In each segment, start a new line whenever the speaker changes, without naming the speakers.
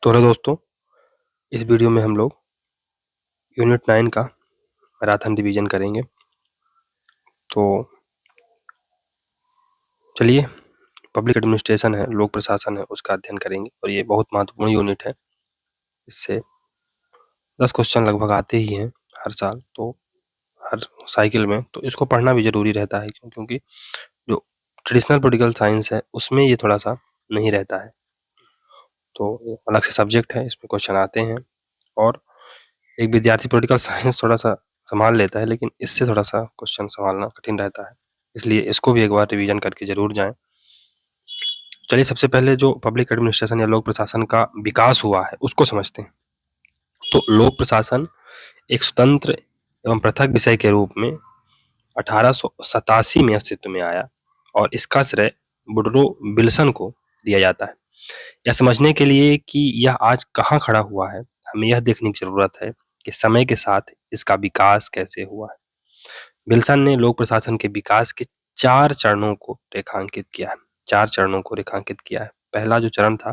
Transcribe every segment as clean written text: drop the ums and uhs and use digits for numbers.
तो हेलो दोस्तों, इस वीडियो में हम लोग यूनिट 9 का मैराथन रिवीजन करेंगे। तो चलिए, पब्लिक एडमिनिस्ट्रेशन है, लोक प्रशासन है, उसका अध्ययन करेंगे और ये बहुत महत्वपूर्ण यूनिट है। इससे 10 क्वेश्चन लगभग आते ही हैं हर साल, तो हर साइकिल में, तो इसको पढ़ना भी जरूरी रहता है क्योंकि जो ट्रेडिशनल पॉलिटिकल साइंस है उसमें ये थोड़ा सा नहीं रहता है। तो ये अलग से सब्जेक्ट है, इसमें क्वेश्चन आते हैं और एक विद्यार्थी पॉलिटिकल साइंस थोड़ा सा संभाल लेता है, लेकिन इससे थोड़ा सा क्वेश्चन संभालना कठिन रहता है, इसलिए इसको भी एक बार रिवीजन करके जरूर जाएं। चलिए, सबसे पहले जो पब्लिक एडमिनिस्ट्रेशन या लोक प्रशासन का विकास हुआ है उसको समझते हैं। तो लोक प्रशासन एक स्वतंत्र एवं पृथक विषय के रूप में 1887 में अस्तित्व में आया और इसका श्रेय वुडरो विल्सन को दिया जाता है। यह समझने के लिए कि यह आज कहाँ खड़ा हुआ है, हमें यह देखने की जरूरत है कि समय के साथ इसका विकास कैसे हुआ है। विल्सन ने लोक प्रशासन के विकास के 4 चरणों को रेखांकित किया है। 4 चरणों को रेखांकित किया है। पहला जो चरण था,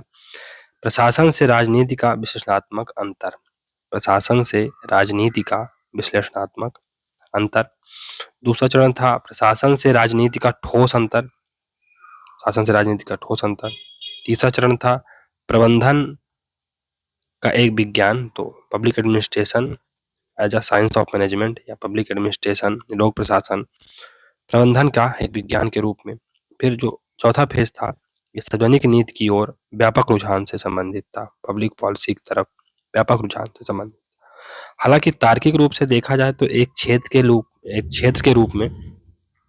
प्रशासन से राजनीति का विश्लेषणात्मक अंतर। प्रशासन से राजनीति का विश्लेषणात्मक अंतर। दूसरा चरण था प्रशासन से राजनीति का ठोस अंतर। शासन से राजनीति का ठोस अंतर। तीसरा चरण था प्रबंधन का एक विज्ञान, तो public administration as a science of management या पब्लिक एडमिनिस्ट्रेशन लोक प्रशासन प्रबंधन का एक विज्ञान के रूप में। फिर जो चौथा फेज था, ये सार्वजनिक नीति की ओर व्यापक रुझान से संबंधित था, पब्लिक पॉलिसी की तरफ व्यापक रुझान से संबंधित। हालांकि तार्किक रूप से देखा जाए तो एक क्षेत्र के रूप में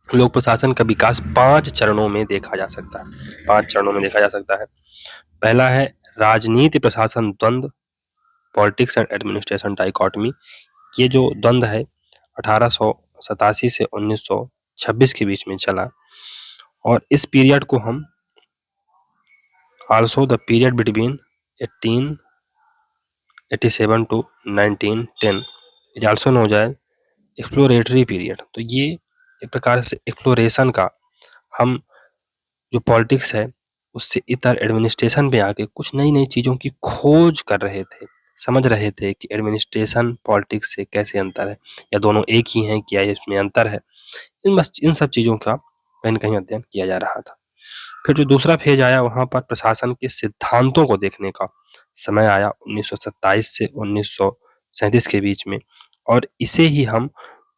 लोक प्रशासन का विकास 5 चरणों में देखा जा सकता है। 5 चरणों में देखा जा सकता है। पहला है राजनीति प्रशासन द्वंद्व, पॉलिटिक्स एंड एडमिनिस्ट्रेशन डाइकोटमी। ये जो द्वंद्व है 1887 से 1926 के बीच में चला और इस पीरियड को हम also the period between 1887 to 1910 is also known as exploratory period. तो ये एक प्रकार से एक्सप्लोरेशन का, हम जो पॉलिटिक्स है उससे इतर एडमिनिस्ट्रेशन पे आके कुछ नई नई चीजों की खोज कर रहे थे, समझ रहे थे कि एडमिनिस्ट्रेशन पॉलिटिक्स से कैसे अंतर है या दोनों एक ही हैं, क्या इसमें अंतर है। इन सब चीजों का कहीं न कहीं अध्ययन किया जा रहा था। फिर जो दूसरा फेज आया, वहां पर प्रशासन के सिद्धांतों को देखने का समय आया 1927 से 1937 के बीच में, और इसे ही हम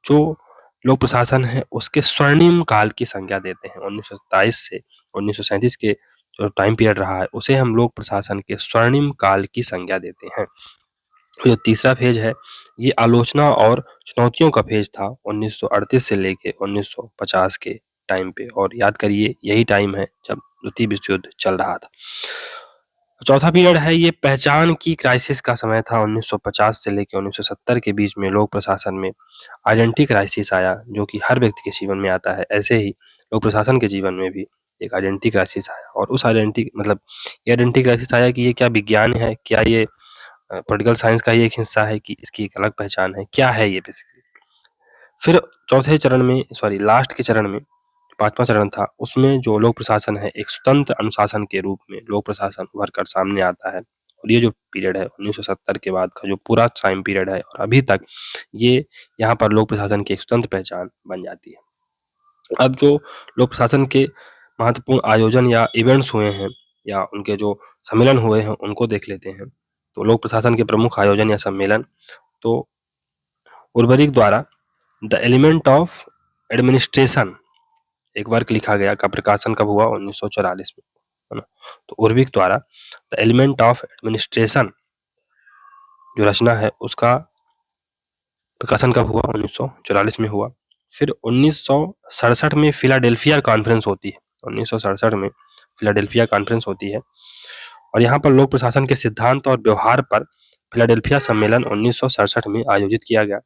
जो लोक प्रशासन है उसके स्वर्णिम काल की संज्ञा देते हैं। 1927 से 1937 के जो टाइम पीरियड रहा है उसे हम लोक प्रशासन के स्वर्णिम काल की संज्ञा देते हैं। जो तीसरा फेज है, ये आलोचना और चुनौतियों का फेज था 1938 से लेके 1950 के टाइम पे, और याद करिए यही टाइम है जब द्वितीय विश्व युद्ध चल रहा था। चौथा पीरियड है, ये पहचान की क्राइसिस का समय था। 1950 से लेकर 1970 के बीच में लोक प्रशासन में आइडेंटिटी क्राइसिस आया, जो कि हर व्यक्ति के जीवन में आता है। ऐसे ही लोक प्रशासन के जीवन में भी एक आइडेंटिटी क्राइसिस आया, और उस ये आइडेंटिटी क्राइसिस आया कि ये क्या विज्ञान है, क्या ये पॉलिटिकल साइंस का ही एक हिस्सा है, कि इसकी एक अलग पहचान है, क्या है ये बेसिकली। फिर लास्ट के चरण में 5वां चरण था, उसमें जो लोक प्रशासन है एक स्वतंत्र अनुशासन के रूप में लोक प्रशासन उभर कर सामने आता है। और ये जो पीरियड है 1970 के बाद का जो पूरा टाइम पीरियड है और अभी तक, ये यहाँ पर लोक प्रशासन की एक स्वतंत्र पहचान बन जाती है। अब जो लोक प्रशासन के महत्वपूर्ण आयोजन या इवेंट्स हुए हैं या उनके जो सम्मेलन हुए हैं उनको देख लेते हैं। तो लोक प्रशासन के प्रमुख आयोजन या सम्मेलन, तो उर्वरिक द्वारा द एलिमेंट ऑफ एडमिनिस्ट्रेशन एक वर्क लिखा गया, का प्रकाशन कब हुआ? 1944 में, है ना। तो उर्विक द्वारा द एलिमेंट ऑफ एडमिनिस्ट्रेशन जो रचना है उसका प्रकाशन कब हुआ? 1944 में हुआ। फिर 1967 में फिलाडेल्फिया कॉन्फ्रेंस होती है। 1967 में फिलाडेल्फिया कॉन्फ्रेंस होती है और यहाँ पर लोक प्रशासन के सिद्धांत और व्यवहार पर फिलाडेल्फिया सम्मेलन 1967 में आयोजित किया गया।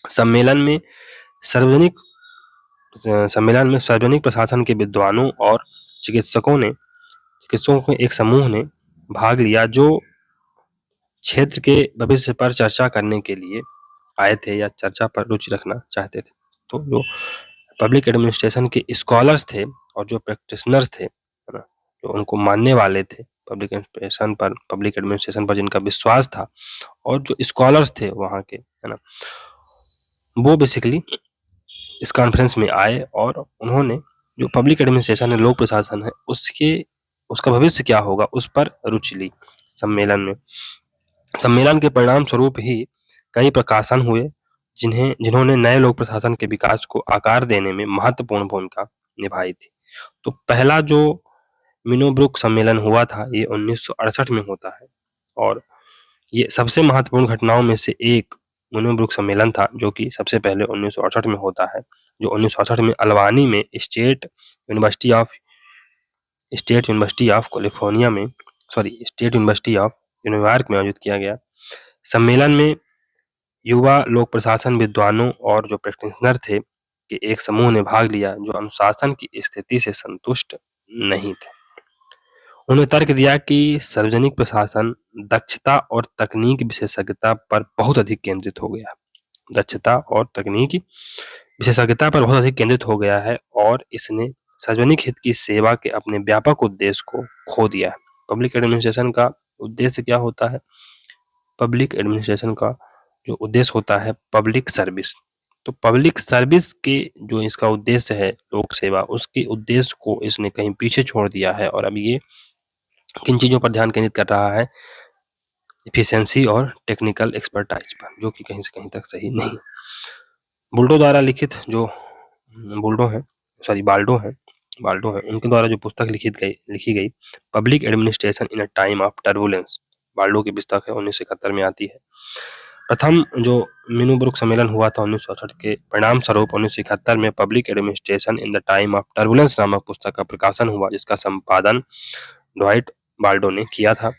सम्मेलन में सार्वजनिक प्रशासन के विद्वानों और चिकित्सकों के एक समूह ने भाग लिया, जो क्षेत्र के भविष्य पर चर्चा करने के लिए आए थे या चर्चा पर रुचि रखना चाहते थे। तो जो पब्लिक एडमिनिस्ट्रेशन के स्कॉलर्स थे और जो प्रैक्टिशनर्स थे, है ना, जो उनको मानने वाले थे पब्लिक एडमिनिस्ट्रेशन पर जिनका विश्वास था और जो स्कॉलर्स थे वहाँ के, है ना, वो बेसिकली इस कॉन्फ्रेंस में आए और उन्होंने जो पब्लिक एडमिनिस्ट्रेशन है, लोक प्रशासन है, उसका भविष्य क्या होगा उस पर रुचि ली सम्मेलन में। सम्मेलन के परिणाम स्वरूप ही कई प्रकाशन हुए जिन्होंने नए लोक प्रशासन के विकास को आकार देने में महत्वपूर्ण भूमिका निभाई थी। तो पहला जो मिनोब्रुक सम्मेलन हुआ था ये 1968 में होता है और ये सबसे महत्वपूर्ण घटनाओं में से एक मिनोब्रुक सम्मेलन था जो कि सबसे पहले 1968 में होता है, जो 1968 में अल्बानी में स्टेट यूनिवर्सिटी ऑफ न्यूयॉर्क में आयोजित किया गया। सम्मेलन में युवा लोक प्रशासन विद्वानों और जो प्रैक्टिशनर थे कि एक समूह ने भाग लिया जो अनुशासन की स्थिति से संतुष्ट नहीं थे। उन्होंने तर्क दिया कि सार्वजनिक प्रशासन दक्षता और तकनीक विशेषज्ञता पर बहुत अधिक केंद्रित हो गया है और इसने सार्वजनिक हित की सेवा के अपने व्यापक उद्देश्य को खो दिया है। पब्लिक एडमिनिस्ट्रेशन का उद्देश्य क्या होता है? पब्लिक एडमिनिस्ट्रेशन का जो उद्देश्य होता है पब्लिक सर्विस। तो पब्लिक सर्विस के जो इसका उद्देश्य है लोक सेवा, उसके उद्देश्य को इसने कहीं पीछे छोड़ दिया है और अब ये किन चीजों पर ध्यान केंद्रित कर रहा है? एफिशिएंसी और टेक्निकल एक्सपर्टाइज पर, जो कि कहीं से कहीं तक सही नहीं। बुल्डो द्वारा लिखित जो बाल्डो है उनके द्वारा जो पुस्तक लिखी गई public administration in a time of turbulence, Baldo की पुस्तक है, 1971 में आती है। प्रथम जो मिनोब्रुक सम्मेलन हुआ था 1968 के परिणाम स्वरूप 1971 में public administration in the time of turbulence नामक पुस्तक का प्रकाशन हुआ जिसका संपादन ड्वाइट बाल्डो ने किया था।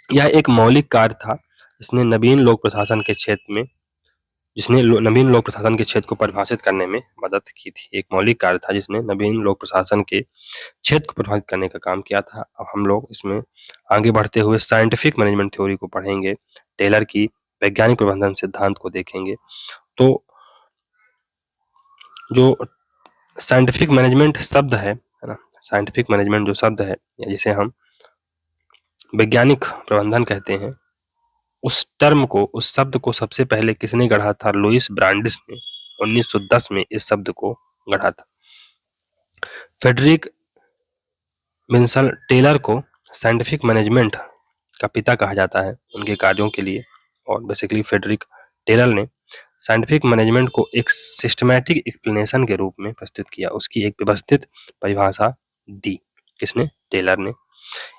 यह एक मौलिक कार्य था जिसने नवीन लोक प्रशासन के क्षेत्र को परिभाषित करने में मदद की थी। एक मौलिक कार्य था जिसने नवीन लोक प्रशासन के क्षेत्र को प्रभावित करने का काम किया था। अब हम लोग इसमें आगे बढ़ते हुए साइंटिफिक मैनेजमेंट थ्योरी को पढ़ेंगे, टेलर की वैज्ञानिक प्रबंधन सिद्धांत को देखेंगे। तो जो साइंटिफिक मैनेजमेंट शब्द है ना, साइंटिफिक मैनेजमेंट जो शब्द है या जिसे हम वैज्ञानिक प्रबंधन कहते हैं, उस शब्द को सबसे पहले किसने गढ़ा था? लुइस ब्रांडिस ने 1910 में इस शब्द को गढ़ा था। फ्रेडरिक विंसल टेलर को साइंटिफिक मैनेजमेंट का पिता कहा जाता है उनके कार्यों के लिए और बेसिकली फ्रेडरिक टेलर ने साइंटिफिक मैनेजमेंट को एक सिस्टमैटिक एक्सप्लेनेशन के रूप में प्रस्तुत किया, उसकी एक व्यवस्थित परिभाषा दी। किसने? टेलर ने।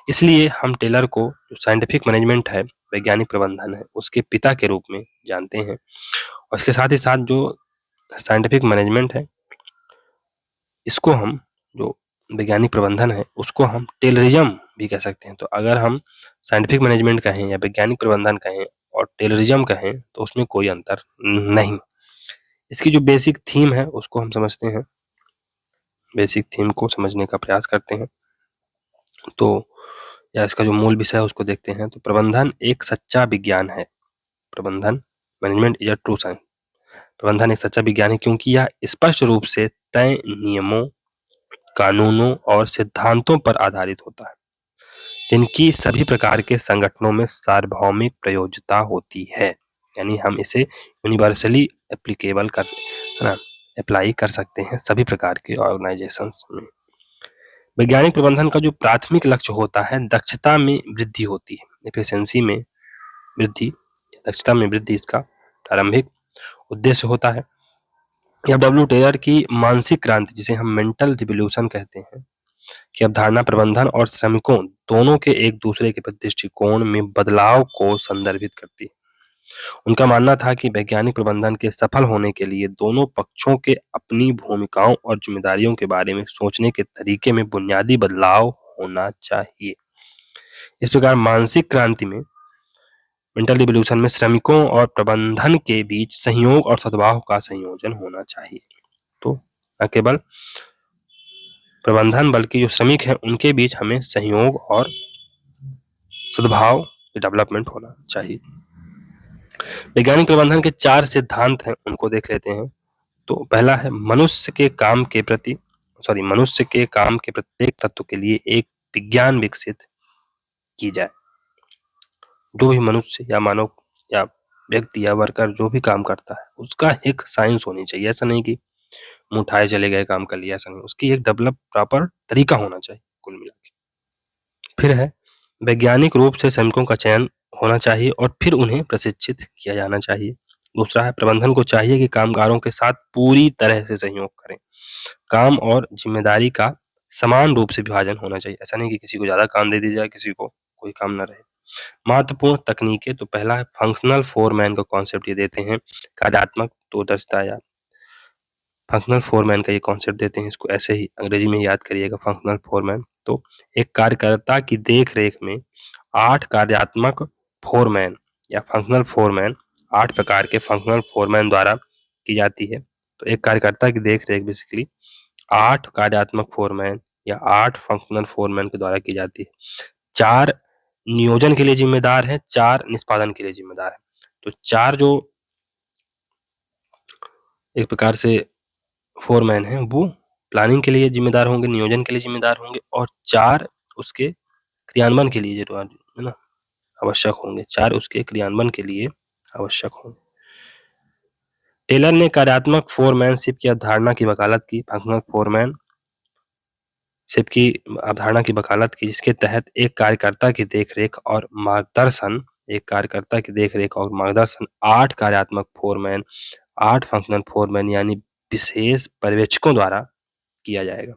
इसलिए हम टेलर को जो साइंटिफिक मैनेजमेंट है, वैज्ञानिक प्रबंधन है, उसके पिता के रूप में जानते हैं। और इसके साथ ही साथ जो साइंटिफिक मैनेजमेंट है, इसको हम जो वैज्ञानिक प्रबंधन है उसको हम टेलरिज्म भी कह सकते हैं। तो अगर हम साइंटिफिक मैनेजमेंट कहें या वैज्ञानिक प्रबंधन कहें और टेलरिज्म कहें तो उसमें कोई अंतर नहीं। इसकी जो बेसिक थीम है उसको हम समझते हैं, बेसिक थीम को समझने का प्रयास करते हैं। तो या इसका जो मूल विषय है उसको देखते हैं। तो प्रबंधन एक सच्चा विज्ञान है। प्रबंधन, management is a true science. प्रबंधन एक सच्चा विज्ञान है क्योंकि यह स्पष्ट रूप से तय नियमों, कानूनों और सिद्धांतों पर आधारित होता है जिनकी सभी प्रकार के संगठनों में सार्वभौमिक प्रयोज्यता होती है। यानी हम इसे यूनिवर्सली एप्लीकेबल अप्लाई कर सकते हैं सभी प्रकार के ऑर्गेनाइजेशंस में। वैज्ञानिक प्रबंधन का जो प्राथमिक लक्ष्य होता है दक्षता में वृद्धि होती है, एफिशिएंसी में वृद्धि, दक्षता में वृद्धि इसका प्रारंभिक उद्देश्य होता है। या डब्ल्यू टेलर की मानसिक क्रांति, जिसे हम मेंटल रिवॉल्यूशन कहते हैं, कि अवधारणा प्रबंधन और श्रमिकों दोनों के एक दूसरे के प्रति दृष्टिकोण में बदलाव को संदर्भित करती है। उनका मानना था कि वैज्ञानिक प्रबंधन के सफल होने के लिए दोनों पक्षों के अपनी भूमिकाओं और जिम्मेदारियों के बारे में सोचने के तरीके में बुनियादी बदलाव होना चाहिए। इस प्रकार मानसिक क्रांति में, मेंटल रिवॉल्यूशन में, श्रमिकों और प्रबंधन के बीच सहयोग और सद्भाव का संयोजन होना चाहिए। तो न केवल प्रबंधन बल्कि जो श्रमिक हैं उनके बीच हमें सहयोग और सद्भाव डेवलपमेंट होना चाहिए। वैज्ञानिक प्रबंधन के 4 सिद्धांत हैं, उनको देख लेते हैं। तो पहला है मनुष्य के काम के प्रत्येक तत्व के लिए एक विज्ञान विकसित की जाए। जो भी मनुष्य या मानव या व्यक्ति या वर्कर जो भी काम करता है उसका एक साइंस होनी चाहिए। ऐसा नहीं कि मुँह उठाए चले गए, काम कर लिया, ऐसा नहीं। उसकी एक डेवलप प्रॉपर तरीका होना चाहिए कुल मिला के। फिर है वैज्ञानिक रूप से श्रमिकों का चयन होना चाहिए और फिर उन्हें प्रशिक्षित किया जाना चाहिए। दूसरा है प्रबंधन को चाहिए कि कामगारों के साथ पूरी तरह से सहयोग करें। काम और जिम्मेदारी का समान रूप से विभाजन होना चाहिए। ऐसा नहीं कि किसी को ज़्यादा काम दे दिया जाए, किसी को कोई काम ना रहे। महत्वपूर्ण तकनीकें तो पहला है फंक्शनल फोरमैन का कॉन्सेप्ट ये देते हैं, कार्यात्मक दूरदर्शिता या फंक्शनल फोरमैन का ये कॉन्सेप्ट देते हैं। इसको ऐसे ही अंग्रेजी में याद करिएगा, फंक्शनल फोरमैन। तो एक कार्यकर्ता की देख-रेख में 8 कार्यात्मक फोरमैन या फंक्शनल फोरमैन 8 प्रकार के फंक्शनल फोरमैन द्वारा की जाती है। तो एक कार्यकर्ता की देख-रेख बेसिकली 8 कार्यात्मक फोरमैन या 8 फंक्शनल फोरमैन के द्वारा की जाती है। 4 नियोजन के लिए जिम्मेदार है, 4 निष्पादन के लिए जिम्मेदार है। तो 4 जो एक प्रकार से फोरमैन हैं वो प्लानिंग के लिए जिम्मेदार होंगे, नियोजन के लिए जिम्मेदार होंगे और 4 उसके क्रियान्वयन के लिए जो है ना आवश्यक होंगे। 4 उसके क्रियान्वयन के लिए आवश्यक होंगे। टेलर ने कार्यात्मक फोरमैनशिप की अवधारणा की वकालत की, फंक्शनल फोरमैनशिप की अवधारणा की वकालत की, जिसके तहत एक कार्यकर्ता की देखरेख और मार्गदर्शन 8 कार्यात्मक फोरमैन, 8 फंक्शनल फोरमैन यानी विशेष पर्यवेक्षकों द्वारा किया जाएगा।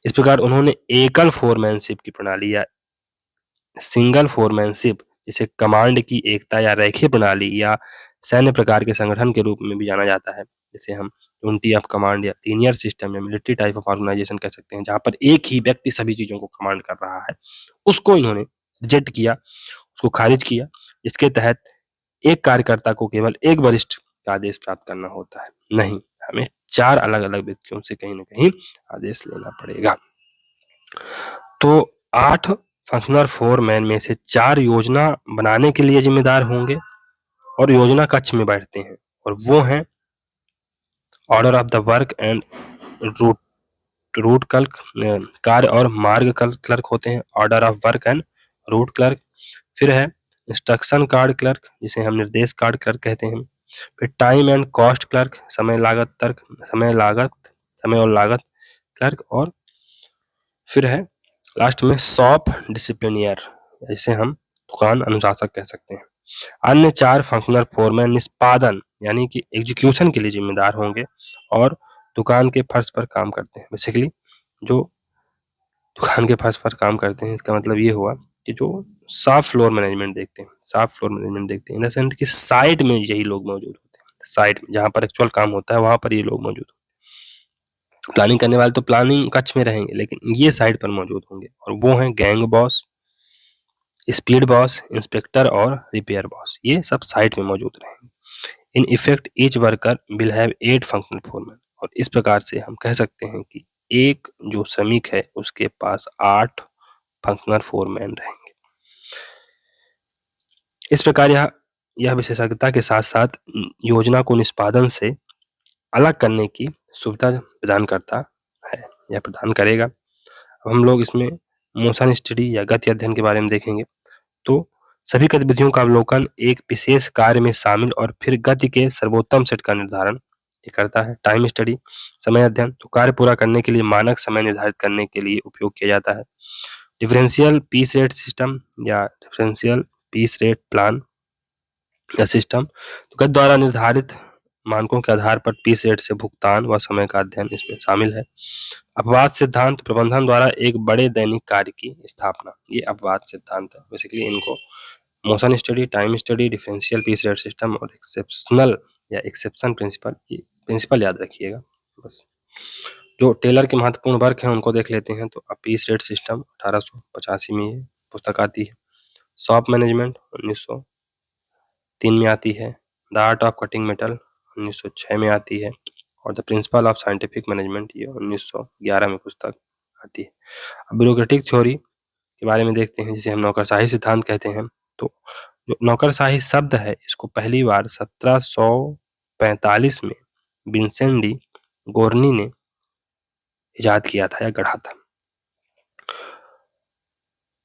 इस प्रकार उन्होंने एकल फोरमैनशिप की प्रणाली या सिंगल फोरमैनशिप, जिसे कमांड की एकता या रैखिक प्रणाली या सैन्य प्रकार के संगठन के रूप में भी जाना जाता है, जिसे हम यूनिटी ऑफ कमांड या लीनियर सिस्टम या मिलिट्री टाइप ऑफ ऑर्गेनाइजेशन कह सकते हैं, जहां पर एक ही व्यक्ति सभी चीजों को कमांड कर रहा है। उसको इन्होंने रिजेक्ट किया, उसको खारिज किया, जिसके तहत एक कार्यकर्ता को केवल एक वरिष्ठ का आदेश प्राप्त करना होता है। नहीं, हमें 4 अलग-अलग व्यक्तियों से कहीं न कहीं आदेश लेना पड़ेगा। तो 8 फंक्शनल फोरमैन में से 4 योजना बनाने के लिए जिम्मेदार होंगे और योजना कक्ष में बैठते हैं, और वो हैं order of the work and root clerk, कार्य और मार्ग क्लर्क होते हैं, order of work and root clerk. फिर है इंस्ट्रक्शन कार्ड क्लर्क, जिसे हम निर्देश कार्ड क्लर्क कहते हैं। फिर टाइम एंड कॉस्ट क्लर्क, समय और लागत क्लर्क। और फिर है लास्ट में शॉप डिसिप्लिनियर, जिसे हम दुकान अनुशासक कह सकते हैं। अन्य 4 फंक्शनल फोरमैन निष्पादन यानी कि एग्जीक्यूशन के लिए जिम्मेदार होंगे और दुकान के फर्श पर काम करते हैं। बेसिकली जो दुकान के फर्श पर काम करते हैं, इसका मतलब ये हुआ कि जो शॉप फ्लोर मैनेजमेंट देखते हैं, इन द सेंस कि साइट में यही लोग मौजूद होते हैं। साइट में जहाँ पर एक्चुअल काम होता है वहां पर ये लोग मौजूद होते हैं। प्लानिंग करने वाले तो प्लानिंग कक्ष में रहेंगे, लेकिन ये साइट पर मौजूद होंगे, और वो हैं gang boss, speed boss, inspector और रिपेयर बॉस। ये सब साइट में मौजूद रहेंगे। In effect each worker will have 8 functional foreman. और इस प्रकार से हम कह सकते हैं कि एक जो श्रमिक है उसके पास 8 फंक्शनल फोरमैन रहेंगे। इस प्रकार यह विशेषज्ञता के साथ साथ योजना को निष्पादन से अलग करने की सुविधा प्रदान करता है या प्रदान करेगा। अब हम लोग इसमें मोशन स्टडी या गति अध्ययन के बारे में देखेंगे। तो सभी गतिविधियों का अवलोकन एक विशेष कार्य में शामिल और फिर गति के सर्वोत्तम सेट का निर्धारण ये करता है। टाइम स्टडी, समय अध्ययन, तो कार्य पूरा करने के लिए मानक समय निर्धारित करने के लिए उपयोग किया जाता है। डिफरेंशियल पीस रेट सिस्टम या डिफरेंशियल पीस रेट प्लान या सिस्टम, तो गति द्वारा निर्धारित मानकों के आधार पर पीस रेट से भुगतान व समय का अध्ययन इसमें शामिल है। अपवाद सिद्धांत, प्रबंधन द्वारा एक बड़े दैनिक कार्य की स्थापना, ये अपवाद सिद्धांत है। बेसिकली इनको motion study, time study, differential piece rate system और एक्सेप्शनल या एक्सेप्शन प्रिंसिपल, ये प्रिंसिपल याद रखिएगा बस। जो टेलर के महत्वपूर्ण वर्क हैं उनको देख लेते हैं। तो पीस रेट सिस्टम 1885 में ये पुस्तक आती है। शॉप मैनेजमेंट 1903 में आती है। The art of cutting metal 1906 में आती है। और the principle of scientific management ये 1911 में पुस्तक आती है। अब ब्यूरोक्रेटिक थ्योरी के बारे में देखते हैं, जिसे हम नौकरशाही सिद्धांत कहते हैं। तो जो नौकरशाही शब्द है इसको पहली बार 1745 में विंसेंट डी गोर्नी ने इजाद किया था या गढ़ा था।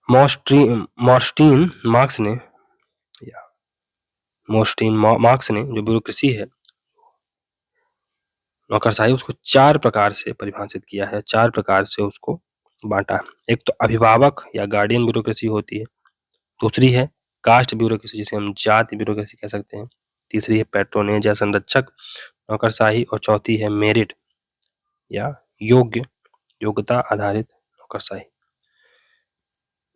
मॉर्स्टीन मार्क्स ने जो ब्यूरोक्रेसी है, नौकरशाही, उसको 4 प्रकार से परिभाषित किया है, 4 प्रकार से उसको बांटा है। एक तो अभिभावक या गार्डियन ब्यूरोक्रेसी होती है, दूसरी है कास्ट ब्यूरोक्रेसी जिसे हम जाति ब्यूरोक्रेसी कह सकते हैं, तीसरी है पैट्रोनेज या संरक्षक नौकरशाही, और चौथी है मेरिट या योग्यता आधारित नौकरशाही।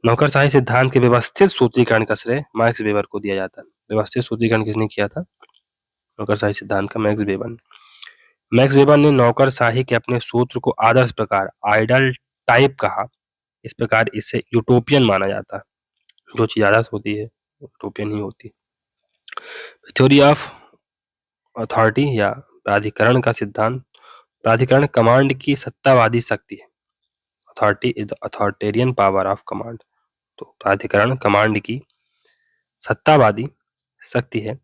नौकरशाही सिद्धांत के व्यवस्थित सूत्रीकरण का श्रेय मैक्स वेबर को दिया जाता है। व्यवस्थित सूत्रीकरण किसने किया था? नौकरशाही सिद्धांत का मैक्स वेबर ने। मैक्स वेबर ने नौकरशाही के अपने सूत्र को आदर्श प्रकार आइडल टाइप कहा। इस प्रकार इसे यूटोपियन माना जाता है। जो चीज आदर्श होती है यूटोपियन ही होती है। थ्योरी ऑफ अथॉरिटी या प्राधिकरण का सिद्धांत। प्राधिकरण कमांड की सत्तावादी शक्ति है। Authority is the authoritarian power of command. तो प्राधिकरण कमांड की सत्तावादी शक्ति है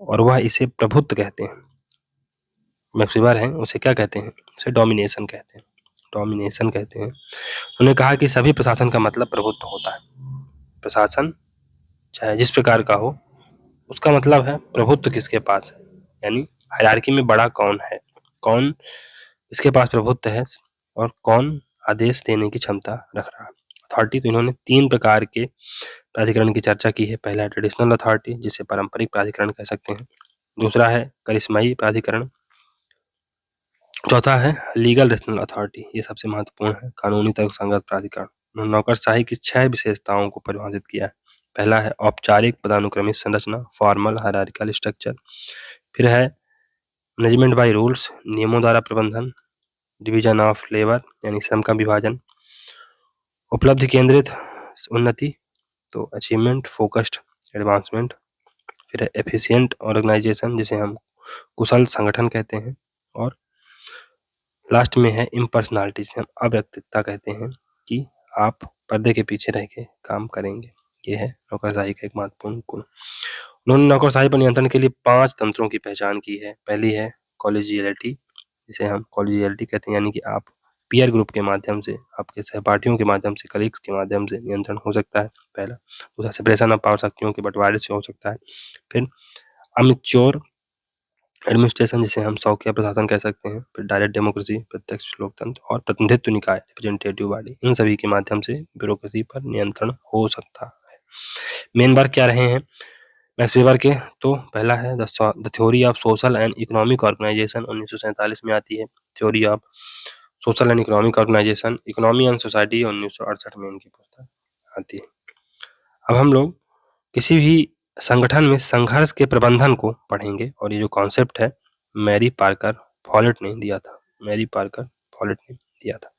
और वह इसे प्रभुत्व कहते हैं। मैक्स वेबर है, उसे क्या कहते हैं? उसे डोमिनेशन कहते हैं। डोमिनेशन कहते हैं। उन्होंने कहा कि सभी प्रशासन का मतलब प्रभुत्व होता है। प्रशासन चाहे जिस प्रकार का हो, उसका मतलब है प्रभुत्व किसके पास है, यानी हायरार्की में बड़ा कौन है, कौन इसके पास प्रभुत्व है और कौन आदेश देने की क्षमता रख रहा है। अथॉरिटी, तो इन्होंने 3 प्रकार के प्राधिकरण की चर्चा की है। पहला है ट्रेडिशनल अथॉरिटी, जिसे पारंपरिक प्राधिकरण कह सकते हैं। दूसरा है करिश्माई प्राधिकरण। चौथा है लीगल रेशनल अथॉरिटी, ये सबसे महत्वपूर्ण है, कानूनी तर्कसंगत प्राधिकरण। नौकरशाही की 6 विशेषताओं को परिभाषित किया है। पहला है औपचारिक पदानुक्रमित संरचना, फॉर्मल हायरार्किकल स्ट्रक्चर। फिर है मैनेजमेंट बाय रूल्स, नियमों द्वारा प्रबंधन। डिवीजन ऑफ लेबर, यानी श्रम का विभाजन। उपलब्धि केंद्रित उन्नति, तो अचीवमेंट फोकस्ड एडवांसमेंट। फिर है एफिशिएंट ऑर्गेनाइजेशन, जिसे हम कुशल संगठन कहते हैं। और लास्ट में है इम्पर्सनालिटी, जिसे हम अव्यक्तिकता कहते हैं, कि आप पर्दे के पीछे रह के काम करेंगे। ये है नौकरशाही का एक महत्वपूर्ण गुण। उन्होंने नौकरशाही पर नियंत्रण के लिए 5 तंत्रों की पहचान की है। पहली है कॉलेजियलिटी, जिसे हम कॉलेजियलिटी कहते हैं, यानी कि आप पीयर ग्रुप के माध्यम से, आपके सहपाठियों के माध्यम से, कलीग्स के माध्यम से नियंत्रण हो सकता है, पहला। दूसरा सेपरेशन ऑफ पावर, शक्तियों के बंटवारे से हो सकता है। फिर अमेच्योर एडमिनिस्ट्रेशन, जिसे हम शौकिया प्रशासन कह सकते हैं। फिर डायरेक्ट डेमोक्रेसी, प्रत्यक्ष लोकतंत्र। और प्रतिनिधित्व निकाय, रिप्रेजेंटेटिव बॉडी, इन सभी के माध्यम से ब्यूरोक्रेसी पर नियंत्रण हो सकता है। मेन वर्क क्या रहे हैं मैक्स वेबर के? तो पहला है the theory of social and economic organization, 1947 में आती है। Theory of social and economic organization, economy and society, 1968 में इनकी पुस्तक आती है। अब हम लोग किसी भी संगठन में संघर्ष के प्रबंधन को पढ़ेंगे और ये जो कॉन्सेप्ट है मैरी पार्कर फॉलेट ने दिया था। मैरी पार्कर फॉलेट ने दिया था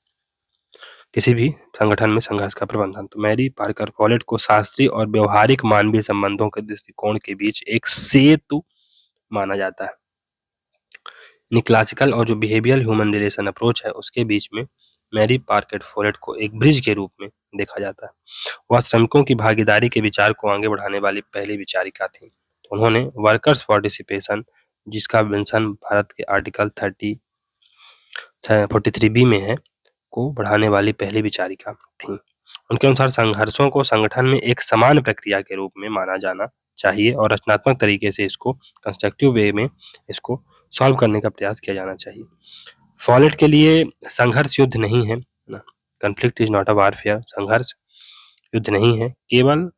किसी भी संगठन में संघर्ष का प्रबंधन। तो मैरी पार्कर फॉलेट को शास्त्रीय और व्यवहारिक मानवीय संबंधों के दृष्टिकोण के बीच एक सेतु माना जाता है। क्लासिकल और जो बिहेवियरल ह्यूमन रिलेशन अप्रोच है उसके बीच में मैरी पार्कर फॉलेट को एक ब्रिज के रूप में देखा जाता है। वह श्रमिकों की भागीदारी के विचार को आगे बढ़ाने वाली पहली विचारिका थी। तो उन्होंने वर्कर्स पार्टिसिपेशन, जिसका मेंशन भारत के आर्टिकल 43B में है, को बढ़ाने वाली पहली विचारिका थी। उनके अनुसार संघर्षों को संगठन में एक समान प्रक्रिया के रूप में माना जाना चाहिए और रचनात्मक तरीके से इसको कंस्ट्रक्टिव वे में इसको सॉल्व करने का प्रयास किया जाना चाहिए। फॉलेट के लिए संघर्ष युद्ध नहीं है ना, conflict is not a warfare, संघर्ष युद्ध नहीं है, केवल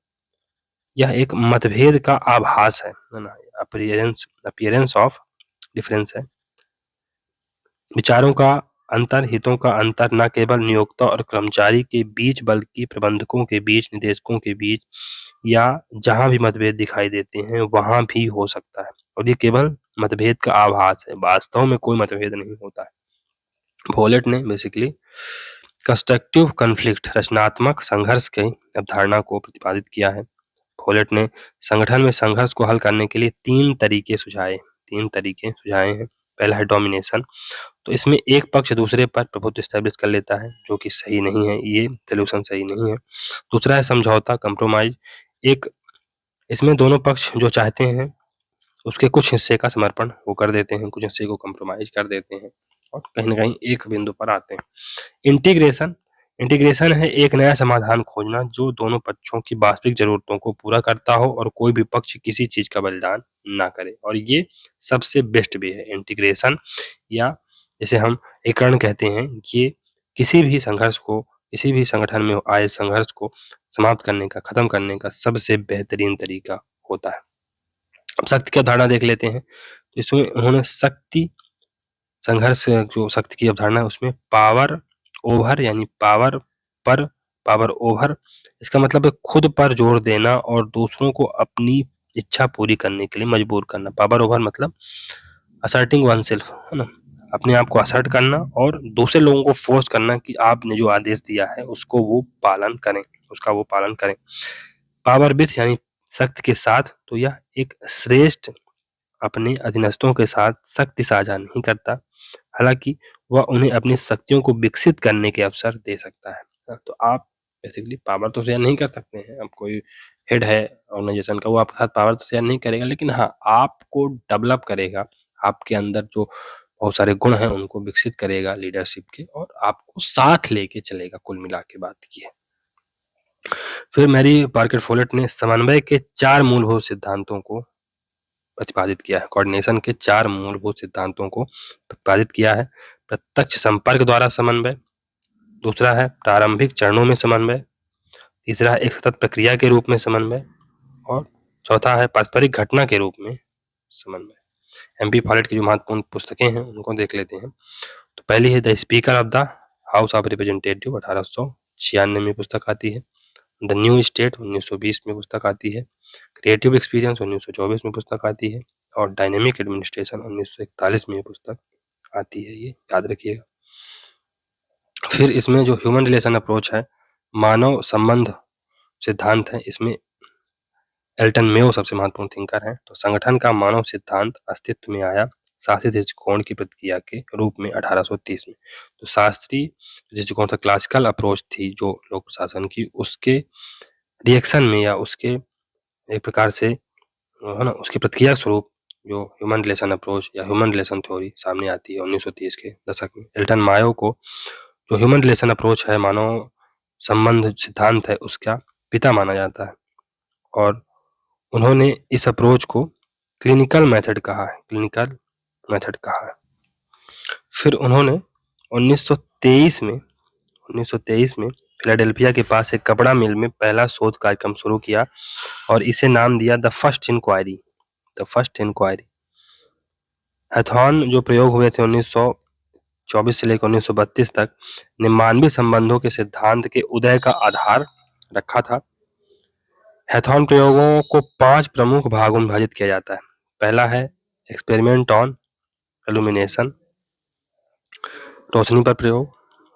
यह एक मतभेद का आभास है ना, अपीयरेंस ऑफ डिफरेंस है। विचारों का अंतर, हितों का अंतर न केवल नियोक्ता और कर्मचारी के बीच बल्कि प्रबंधकों के बीच, निदेशकों के बीच, या जहां भी मतभेद दिखाई देते हैं वहां भी हो सकता है और ये केवल मतभेद का आभास है, वास्तव में कोई मतभेद नहीं होता है। फॉलेट ने बेसिकली कंस्ट्रक्टिव कॉन्फ्लिक्ट, रचनात्मक संघर्ष की अवधारणा को प्रतिपादित किया है। फॉलेट ने संगठन में संघर्ष को हल करने के लिए 3 तरीके सुझाए हैं। पहला है डोमिनेशन, तो इसमें एक पक्ष दूसरे पर प्रभुत्व स्टैब्लिश कर लेता है, जो कि सही नहीं है, ये सॉल्यूशन सही नहीं है। दूसरा है समझौता, कंप्रोमाइज, इसमें दोनों पक्ष जो चाहते हैं उसके कुछ हिस्से का समर्पण वो कर देते हैं, कुछ हिस्से को कंप्रोमाइज कर देते हैं और कहीं ना कहीं एक बिंदु पर आते हैं। इंटीग्रेशन इंटीग्रेशन है एक नया समाधान खोजना जो दोनों पक्षों की वास्तविक जरूरतों को पूरा करता हो और कोई भी पक्ष किसी चीज का बलिदान ना करे, और ये सबसे बेस्ट भी है। इंटीग्रेशन या जैसे हम एकीकरण कहते हैं, ये किसी भी संघर्ष को, किसी भी संगठन में आए संघर्ष को समाप्त करने का, खत्म करने का सबसे बेहतरीन तरीका होता है। अब शक्ति की अवधारणा देख लेते हैं। तो इसमें उन्होंने शक्ति संघर्ष, जो शक्ति की अवधारणा है उसमें पावर ओवर यानी पावर पर, पावर ओवर इसका मतलब है खुद पर जोर देना और दूसरों को अपनी इच्छा पूरी करने के लिए मजबूर करना। पावर ओवर मतलब असर्टिंग वन सेल्फ, है ना, अपने आप को असर्ट करना और दूसरे लोगों को फोर्स करना कि आपने जो आदेश दिया है उसको वो पालन करें, उसका वो पालन करें। पावर विथ यानी शक्ति के साथ, तो यह एक श्रेष्ठ अपने अधीनस्थों के साथ शक्ति साझा नहीं करता, हालांकि वह उन्हें अपनी शक्तियों को विकसित करने के अवसर दे सकता है। तो आप बेसिकली पावर तो शेयर नहीं कर सकते हैं। अब कोई हेड है ऑर्गेनाइजेशन का, वो आपके साथ पावर तो शेयर नहीं करेगा, लेकिन हाँ आपको डेवलप करेगा, आपके अंदर जो बहुत सारे गुण हैं उनको विकसित करेगा लीडरशिप के, और आपको साथ लेके चलेगा। कुल मिला के बात की है। फिर मैरी पार्कर फोलेट ने समन्वय के 4 मूलभूत सिद्धांतों को प्रतिपादित किया है। कोऑर्डिनेशन के 4 मूलभूत सिद्धांतों को प्रतिपादित किया है। प्रत्यक्ष संपर्क द्वारा समन्वय, दूसरा है प्रारंभिक चरणों में समन्वय, तीसरा है एक सतत प्रक्रिया के रूप में समन्वय, और चौथा है पारस्परिक घटना के रूप में समन्वय। एमपी फॉलेट की जो महत्वपूर्ण पुस्तकें हैं उनको देख लेते हैं। तो पहली है the speaker of the house of representative, 1896 में पुस्तक आती है। द न्यू स्टेट 1920 में पुस्तक आती है। क्रिएटिव एक्सपीरियंस 1924 में पुस्तक आती है, और डायनेमिक एडमिनिस्ट्रेशन 1941 में पुस्तक आती है। ये याद रखिएगा। फिर इसमें जो ह्यूमन रिलेशन अप्रोच है, मानव संबंध सिद्धांत है, इसमें एल्टन मेयो सबसे महत्वपूर्ण थिंकर हैं। तो संगठन का मानव सिद्धांत अस्तित्व में आया शास्त्रीय दृष्टिकोण की प्रतिक्रिया के रूप में 1830 में। तो शास्त्रीय दृष्टिकोण से क्लासिकल अप्रोच थी जो लोक प्रशासन की, उसके रिएक्शन में या उसके एक प्रकार से, है ना, उसकी प्रतिक्रिया स्वरूप जो ह्यूमन रिलेशन अप्रोच या ह्यूमन रिलेशन थ्योरी सामने आती है 1930 के दशक में। एल्टन मायो को जो ह्यूमन रिलेशन अप्रोच है, मानव संबंध सिद्धांत है, उसका पिता माना जाता है, और उन्होंने इस अप्रोच को क्लिनिकल मेथड कहा है, क्लिनिकल मेथड कहा है। फिर उन्होंने 1923 में फिलाडेल्फिया के पास एक कपड़ा मिल में पहला शोध कार्यक्रम शुरू किया और इसे नाम दिया the first inquiry, the first inquiry. Hawthorne जो प्रयोग हुए थे 1924 से लेकर 1932 तक ने मानवीय संबंधों के सिद्धांत के उदय का आधार रखा था। हैथॉन प्रयोगों को 5 प्रमुख भागों में विभाजित किया जाता है। पहला है एक्सपेरिमेंट ऑन इल्यूमिनेशन, रोशनी पर प्रयोग।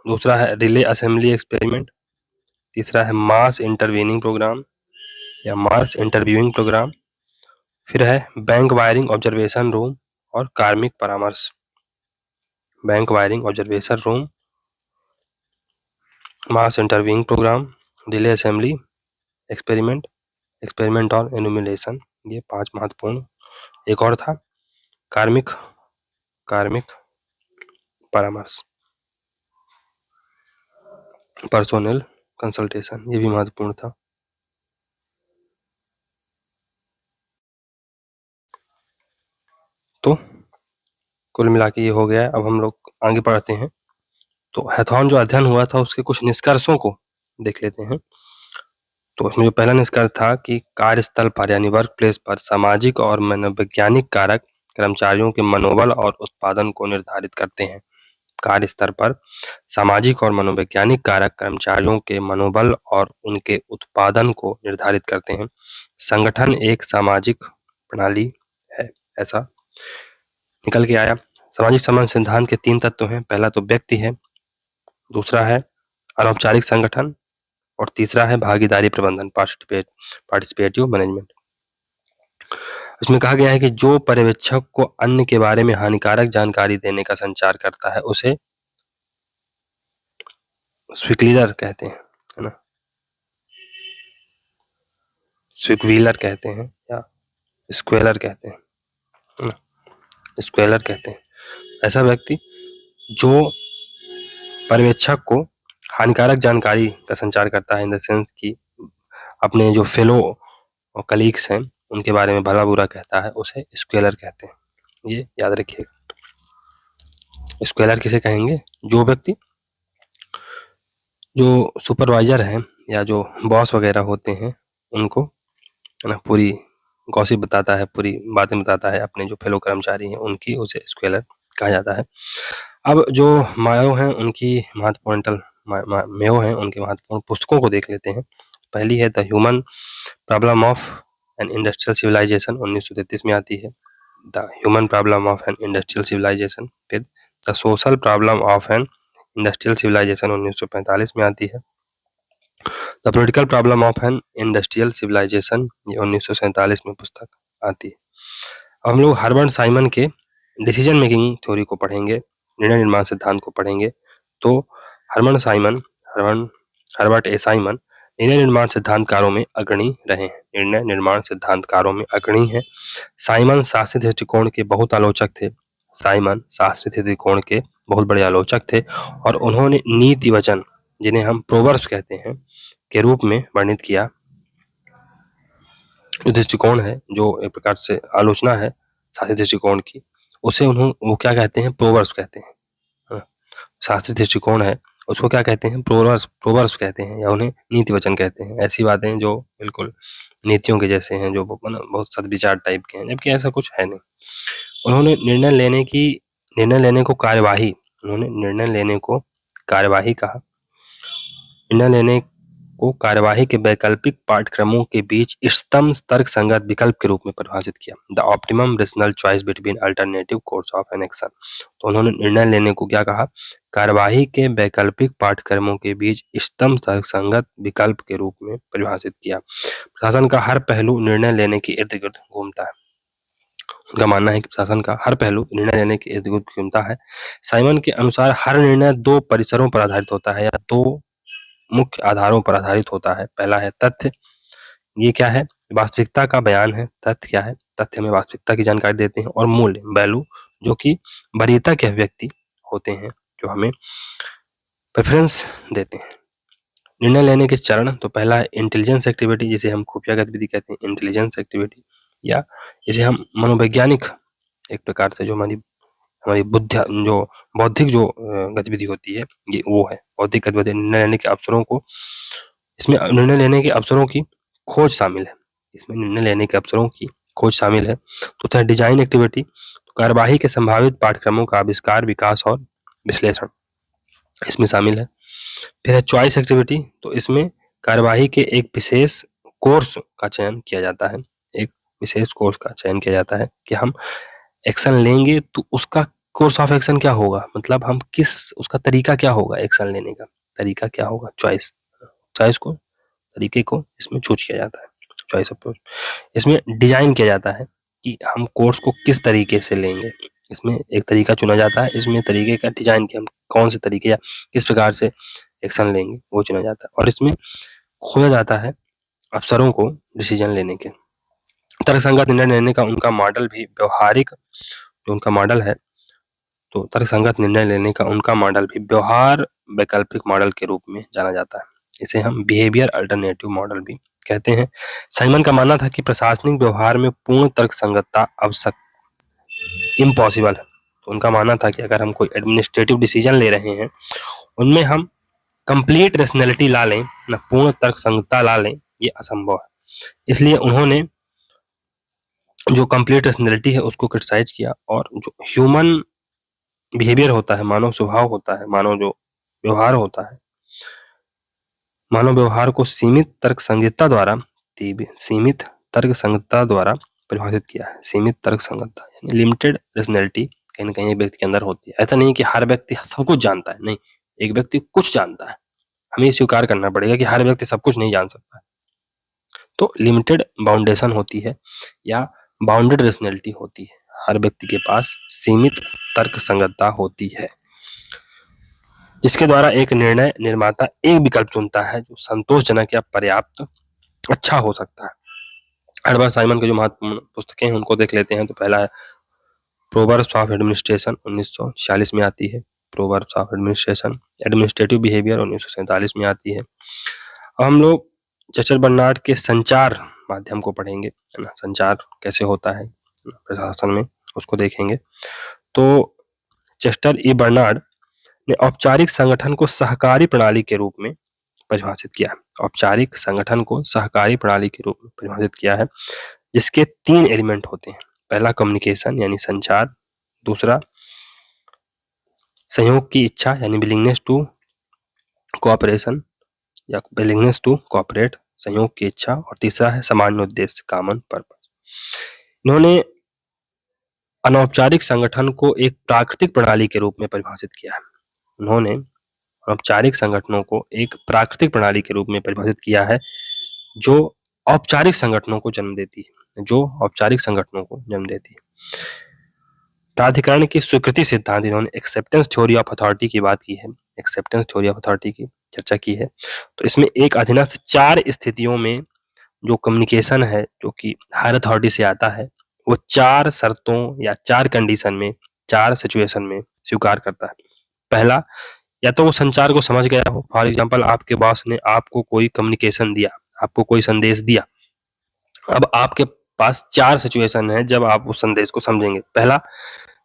दूसरा है रिले असेंबली एक्सपेरिमेंट। तीसरा है मास इंटरवीनिंग प्रोग्राम या मास इंटरव्यूइंग प्रोग्राम। फिर है बैंक वायरिंग ऑब्जर्वेशन रूम और कार्मिक परामर्श। Bank wiring observation room, mass interviewing program, relay assembly experiment, experiment on illumination, ये 5 महत्वपूर्ण। एक और था कार्मिक परामर्श, पर्सोनल कंसल्टेशन, ये भी महत्वपूर्ण था। तो कुल मिला के ये हो गया है। अब हम लोग आगे बढ़ते हैं। तो हैथॉन जो अध्ययन हुआ था उसके कुछ निष्कर्षों को देख लेते हैं। तो उसमें जो पहला निष्कर्ष था कि कार्यस्थल पर यानी वर्क प्लेस पर सामाजिक और मनोवैज्ञानिक कारक कर्मचारियों के मनोबल और उत्पादन को निर्धारित करते हैं। कार्य स्तर पर सामाजिक और मनोवैज्ञानिक कारक कर्मचारियों के मनोबल और उनके उत्पादन को निर्धारित करते हैं। संगठन एक सामाजिक प्रणाली है, ऐसा निकल के आया। सामाजिक संबंध सिद्धांत के 3 तत्व हैं। पहला तो व्यक्ति है, दूसरा है अनौपचारिक संगठन, और तीसरा है भागीदारी प्रबंधन, पार्टिसिपेटिव मैनेजमेंट। उसमें कहा गया है कि जो पर्यवेक्षक को अन्य के बारे में हानिकारक जानकारी देने का संचार करता है उसे स्विकलीलर कहते हैं, है ना, स्विकवीलर कहते हैं या स्क्वेलर कहते हैं, है ना, स्क्वेलर कहते हैं। ऐसा व्यक्ति जो पर्यवेक्षक को हानिकारक जानकारी का संचार करता है इन द सेंस कि अपने जो फेलो और कलीग्स हैं उनके बारे में भला बुरा कहता है, उसे स्क्वेलर कहते हैं। ये याद रखिएगा। स्क्वेलर किसे कहेंगे? जो व्यक्ति जो सुपरवाइजर हैं या जो बॉस वगैरह होते हैं उनको ना पूरी गॉसिप बताता है, पूरी बातें बताता है अपने जो फेलो कर्मचारी हैं उनकी, उसे स्क्वेलर कहा जाता है। अब जो मायो हैं उनकी महत्वपूर्ण मेयो हैं उनके महत्वपूर्ण पुस्तकों को देख लेते हैं। पहली है the human problem of an industrial civilization, 1933 में आती है। The human problem of an industrial civilization. फिर the social problem of an industrial civilization 1945 में आती है। The political problem of an industrial civilization, ये 1947 में पुस्तक आती है। हम लोग हर्बर्ट साइमन के डिसीजन मेकिंग थ्योरी को पढ़ेंगे, निर्णय निर्माण सिद्धांत को पढ़ेंगे। तो हर्बर्ट ए साइमन निर्णय निर्माण सिद्धांतकारों में अग्रणी रहे हैं, निर्णय निर्माण सिद्धांतकारों में अग्रणी हैं। साइमन शास्त्रीय दृष्टिकोण के बहुत आलोचक थे। साइमन शास्त्रीय दृष्टिकोण के बहुत बड़े आलोचक थे और उन्होंने नीति वचन, जिन्हें हम प्रोवर्ब्स कहते हैं, के रूप में वर्णित किया। जो दृष्टिकोण है, जो एक प्रकार से आलोचना है शास्त्रीय दृष्टिकोण की, उसे वो क्या कहते हैं? प्रोवर्ब्स कहते हैं। शास्त्रीय दृष्टिकोण है उसको क्या कहते हैं? प्रोवर्ब्स कहते हैं या उन्हें नीति वचन कहते हैं। ऐसी बातें जो बिल्कुल नीतियों के जैसे हैं, जो बहुत सद्विचार टाइप के हैं, जबकि ऐसा कुछ है नहीं। उन्होंने निर्णय लेने को कार्यवाही कहा। निर्णय लेने को कार्यवाही के वैकल्पिक पाठ्यक्रमों के बीच इष्टतम तर्कसंगत विकल्प के रूप में परिभाषित किया। The optimum rational choice between alternative course of an action. तो उन्होंने निर्णय लेने को क्या कहा? कार्यवाही के वैकल्पिक पाठ्यक्रमों के बीच इष्टतम तर्कसंगत विकल्प के रूप में परिभाषित किया। प्रशासन का हर पहलू निर्णय लेने के इर्द गिर्द घूमता है। उनका मानना है कि प्रशासन का हर पहलू निर्णय लेने के इर्द गिर्द घूमता है। साइमन के अनुसार हर निर्णय दो परिसरों पर आधारित होता है या दो मुख्य आधारों पर आधारित होता है। पहला है तथ्य, ये क्या है? वास्तविकता का बयान है। तथ्य क्या है? तथ्य हमें वास्तविकता की जानकारी देते हैं। और मूल्य, वैल्यू, जो कि वरीयता के अभिव्यक्ति होते हैं, जो हमें प्रेफरेंस देते हैं। निर्णय लेने के चरण, तो पहला है इंटेलिजेंस एक्टिविटी, जिसे हम खुफिया गतिविधि कहते हैं, इंटेलिजेंस एक्टिविटी, या जिसे हम मनोवैज्ञानिक, एक प्रकार से जो हमारी बौद्धिक जो गतिविधि होती है, ये वो है बौद्धिक गतिविधि। निर्णय लेने के अवसरों को, इसमें निर्णय लेने के अवसरों की खोज शामिल है। इसमें निर्णय लेने के अवसरों की खोज शामिल है। तो डिजाइन एक्टिविटी, तो कार्यवाही के संभावित पाठ्यक्रमों का आविष्कार, विकास और विश्लेषण इसमें शामिल है। फिर है चॉइस एक्टिविटी, तो इसमें कार्यवाही के एक विशेष कोर्स का चयन किया जाता है। एक विशेष कोर्स का चयन किया जाता है कि हम एक्शन लेंगे तो उसका कोर्स ऑफ एक्शन क्या होगा, मतलब हम उसका तरीका क्या होगा, एक्शन लेने का तरीका क्या होगा। चॉइस को, तरीके को इसमें चूज किया जाता है, चॉइस अप्रोच। इसमें डिजाइन किया जाता है कि हम कोर्स को किस तरीके से लेंगे। इसमें एक तरीका चुना जाता है, इसमें तरीके का डिजाइन, कि हम कौन से तरीके या किस प्रकार से एक्शन लेंगे, वो चुना जाता है। और इसमें खोजा जाता है अफसरों को डिसीजन लेने के। तर्कसंगत निर्णय लेने का उनका मॉडल भी व्यवहारिक, जो उनका मॉडल है, तो तर्कसंगत निर्णय लेने का उनका मॉडल भी व्यवहार वैकल्पिक मॉडल के रूप में जाना जाता है। इसे हम बिहेवियर अल्टरनेटिव मॉडल भी कहते हैं। साइमन का मानना था कि प्रशासनिक व्यवहार में पूर्ण तर्कसंगतता आवश्यक, इम्पॉसिबल है। तो उनका मानना था कि अगर हम कोई एडमिनिस्ट्रेटिव डिसीजन ले रहे हैं, उनमें हम कंप्लीट रेशनैलिटी ला लें, न पूर्ण तर्कसंगतता ला लें, ये असंभव है। इसलिए उन्होंने जो कंप्लीट रेशनैलिटी है उसको क्रिटिसाइज किया, और जो ह्यूमन बिहेवियर होता है, मानव स्वभाव होता है, मानव जो व्यवहार होता है, मानव व्यवहार को सीमित तर्कसंगतता द्वारा परिभाषित किया है। सीमित तर्कसंगतता यानी लिमिटेड रेशनैलिटी कहीं ना कहीं एक व्यक्ति के अंदर होती है। ऐसा नहीं कि हर व्यक्ति सब कुछ जानता है, नहीं, एक व्यक्ति कुछ जानता है। हमें स्वीकार करना पड़ेगा कि हर व्यक्ति सब कुछ नहीं जान सकता। तो लिमिटेड बाउंडेशन होती है या बाउंडेड रेशनैलिटी होती है। हर व्यक्ति के पास सीमित तर्कसंगतता होती है, जिसके द्वारा एक निर्णय निर्माता एक विकल्प चुनता है जो संतोषजनक या पर्याप्त अच्छा हो सकता है। हर्बर्ट साइमन के जो महत्वपूर्ण पुस्तकें हैं उनको देख लेते हैं। तो पहला है प्रोवर्ब्स ऑफ एडमिनिस्ट्रेशन, 1946 में आती है। Proverbs of administration, administrative behaviour 1947 में आती है। अब हम लोग चेस्टर बर्नार्ड के संचार माध्यम को पढ़ेंगे, है ना, संचार कैसे होता है प्रशासन में, उसको देखेंगे। तो चेस्टर ई बर्नार्ड ने औपचारिक संगठन को सहकारी प्रणाली के रूप में परिभाषित किया है। औपचारिक संगठन को सहकारी प्रणाली के रूप में परिभाषित किया है, जिसके 3 एलिमेंट होते हैं। पहला कम्युनिकेशन यानी संचार, दूसरा सहयोग की इच्छा यानी विलिंगनेस टू कोऑपरेशन या विलिंगनेस टू कोऑपरेट, सहयोग की इच्छा, और तीसरा है सामान्य उद्देश्य, कॉमन पर्पस। इन्होंने अनौपचारिक संगठन को एक प्राकृतिक प्रणाली के रूप में परिभाषित किया है। उन्होंने औपचारिक संगठनों को एक प्राकृतिक प्रणाली के रूप में परिभाषित किया है, जो औपचारिक संगठनों को जन्म देती है, जो औपचारिक संगठनों को जन्म देती है। प्राधिकरण की स्वीकृति सिद्धांत, इन्होंने एक्सेप्टेंस थ्योरी ऑफ अथॉरिटी की बात की है, एक्सेप्टेंस थ्योरी ऑफ अथॉरिटी की चर्चा की है। तो इसमें एक अधीनस्थ 4 स्थितियों में जो कम्युनिकेशन है, जो कि हायर अथॉरिटी से आता है, वो 4 शर्तों या 4 कंडीशन में, 4 सिचुएशन में स्वीकार करता है। पहला, या तो वो संचार को समझ गया हो, फॉर एग्जाम्पल आपके बॉस ने आपको कोई कम्युनिकेशन दिया, आपको कोई संदेश दिया। अब आपके पास 4 सिचुएशन है जब आप उस संदेश को समझेंगे। पहला,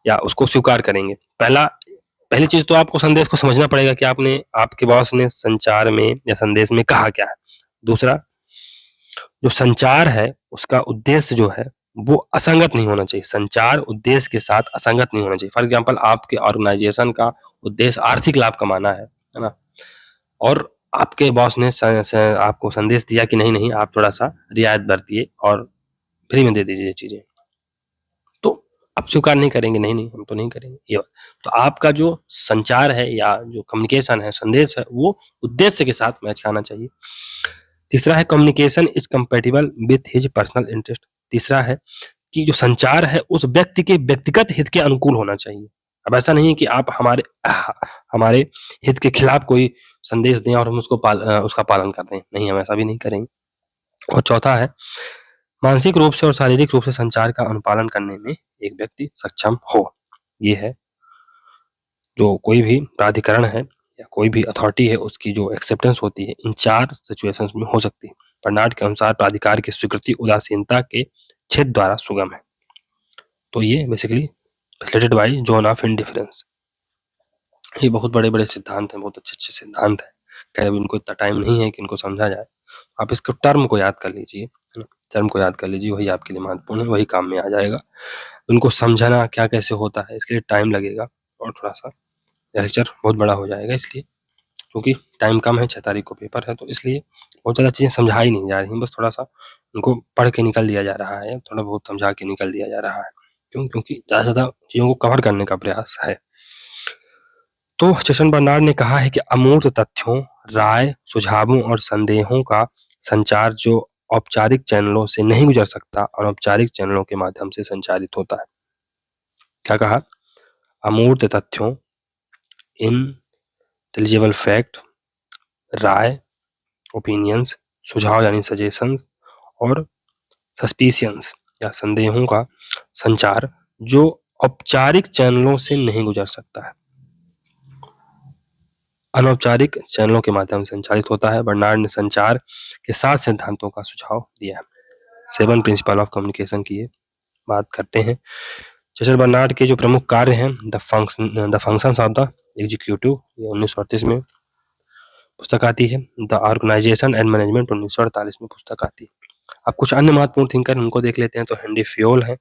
या उसको स्वीकार करेंगे। पहली चीज तो आपको संदेश को समझना पड़ेगा कि आपके बॉस ने संचार में या संदेश में कहा क्या है। दूसरा, जो संचार है उसका उद्देश्य जो है वो असंगत नहीं होना चाहिए, संचार उद्देश्य के साथ असंगत नहीं होना चाहिए। फॉर एग्जाम्पल आपके ऑर्गेनाइजेशन का उद्देश्य आर्थिक लाभ कमाना है ना, और आपके बॉस ने आपको संदेश दिया कि नहीं नहीं, आप थोड़ा सा रियायत बरतिए और फ्री में दे दीजिए चीजें, तो आप स्वीकार नहीं करेंगे, नहीं नहीं हम तो नहीं करेंगे ये। तो आपका जो संचार है या जो कम्युनिकेशन है, संदेश है, वो उद्देश्य के साथ मैच खाना चाहिए। तीसरा है communication is compatible with his personal interest. तीसरा है कि जो संचार है उस व्यक्ति के व्यक्तिगत हित के अनुकूल होना चाहिए। अब ऐसा नहीं है कि आप हमारे हित के खिलाफ कोई संदेश दें और हम उसका पालन कर दें, नहीं, हम ऐसा भी नहीं करेंगे। और चौथा है मानसिक रूप से और शारीरिक रूप से संचार का अनुपालन करने में एक व्यक्ति सक्षम हो। ये है जो कोई भी प्राधिकरण है या कोई भी अथॉरिटी है, उसकी जो एक्सेप्टेंस होती है इन 4 सिचुएशंस में हो सकती है। बर्नार्ड के अनुसार प्राधिकार की स्वीकृति उदासीनता के छेद द्वारा सुगम है। तो ये basically facilitated bye zone of indifference. ये बहुत बड़े-बड़े सिद्धांत हैं, बहुत अच्छे-अच्छे सिद्धांत हैं। खैर अभी इनको इतना टाइम नहीं है कि इनको समझा जाए। आप इसको टर्म को याद कर लीजिए, है ना? टर्म को याद कर लीजिए, वही आपके लिए महत्वपूर्ण है, वही काम में आ जाएगा। उनको समझना क्या कैसे होता है, इसके लिए टाइम लगेगा और थोड़ा-सा लेक्चर बहुत बड़ा हो जाएगा, इसलिए क्योंकि टाइम कम है, 6 तारीख को पेपर है, तो इसलिए बहुत ज़्यादा चीज़ें समझाई नहीं जा रही हैं, बस थोड़ा-सा उनको पढ़ के निकल दिया जा रहा है, थोड़ा बहुत समझा के निकल दिया जा रहा है। क्यों? क्योंकि ज़्यादा से ज़्यादा चीज़ों को कवर करने का प्रयास है। तो चेस्टर बर्नार्ड ने कहा है कि अमूर्त तथ्यों, राय, सुझावों और संदेहों का संचार जो औपचारिक चैनलों से नहीं गुजर सकता, अनौपचारिक चैनलों के माध्यम से संचारित होता है। क्या कहा? अमूर्त तथ्यों, इनटेलिजिबल फैक्ट, राय, ओपिनियंस, सुझाव यानी सजेशंस, और सस्पिशंस या संदेहों का संचार जो औपचारिक चैनलों से नहीं गुजर सकता है, अनौपचारिक चैनलों के माध्यम से संचालित होता है। बर्नार्ड ने संचार के 7 सिद्धांतों का सुझाव दिया है। 7 प्रिंसिपल ऑफ कम्युनिकेशन की बात करते हैं। चेस्टर बर्नार्ड के जो प्रमुख कार्य हैं, the functions of the executive, ये 1938 में पुस्तक आती है। द ऑर्गेनाइजेशन एंड मैनेजमेंट 1948 में पुस्तक आती है। अब कुछ अन्य महत्वपूर्ण थिंकर उनको देख लेते हैं। तो हेनरी फ्योल है।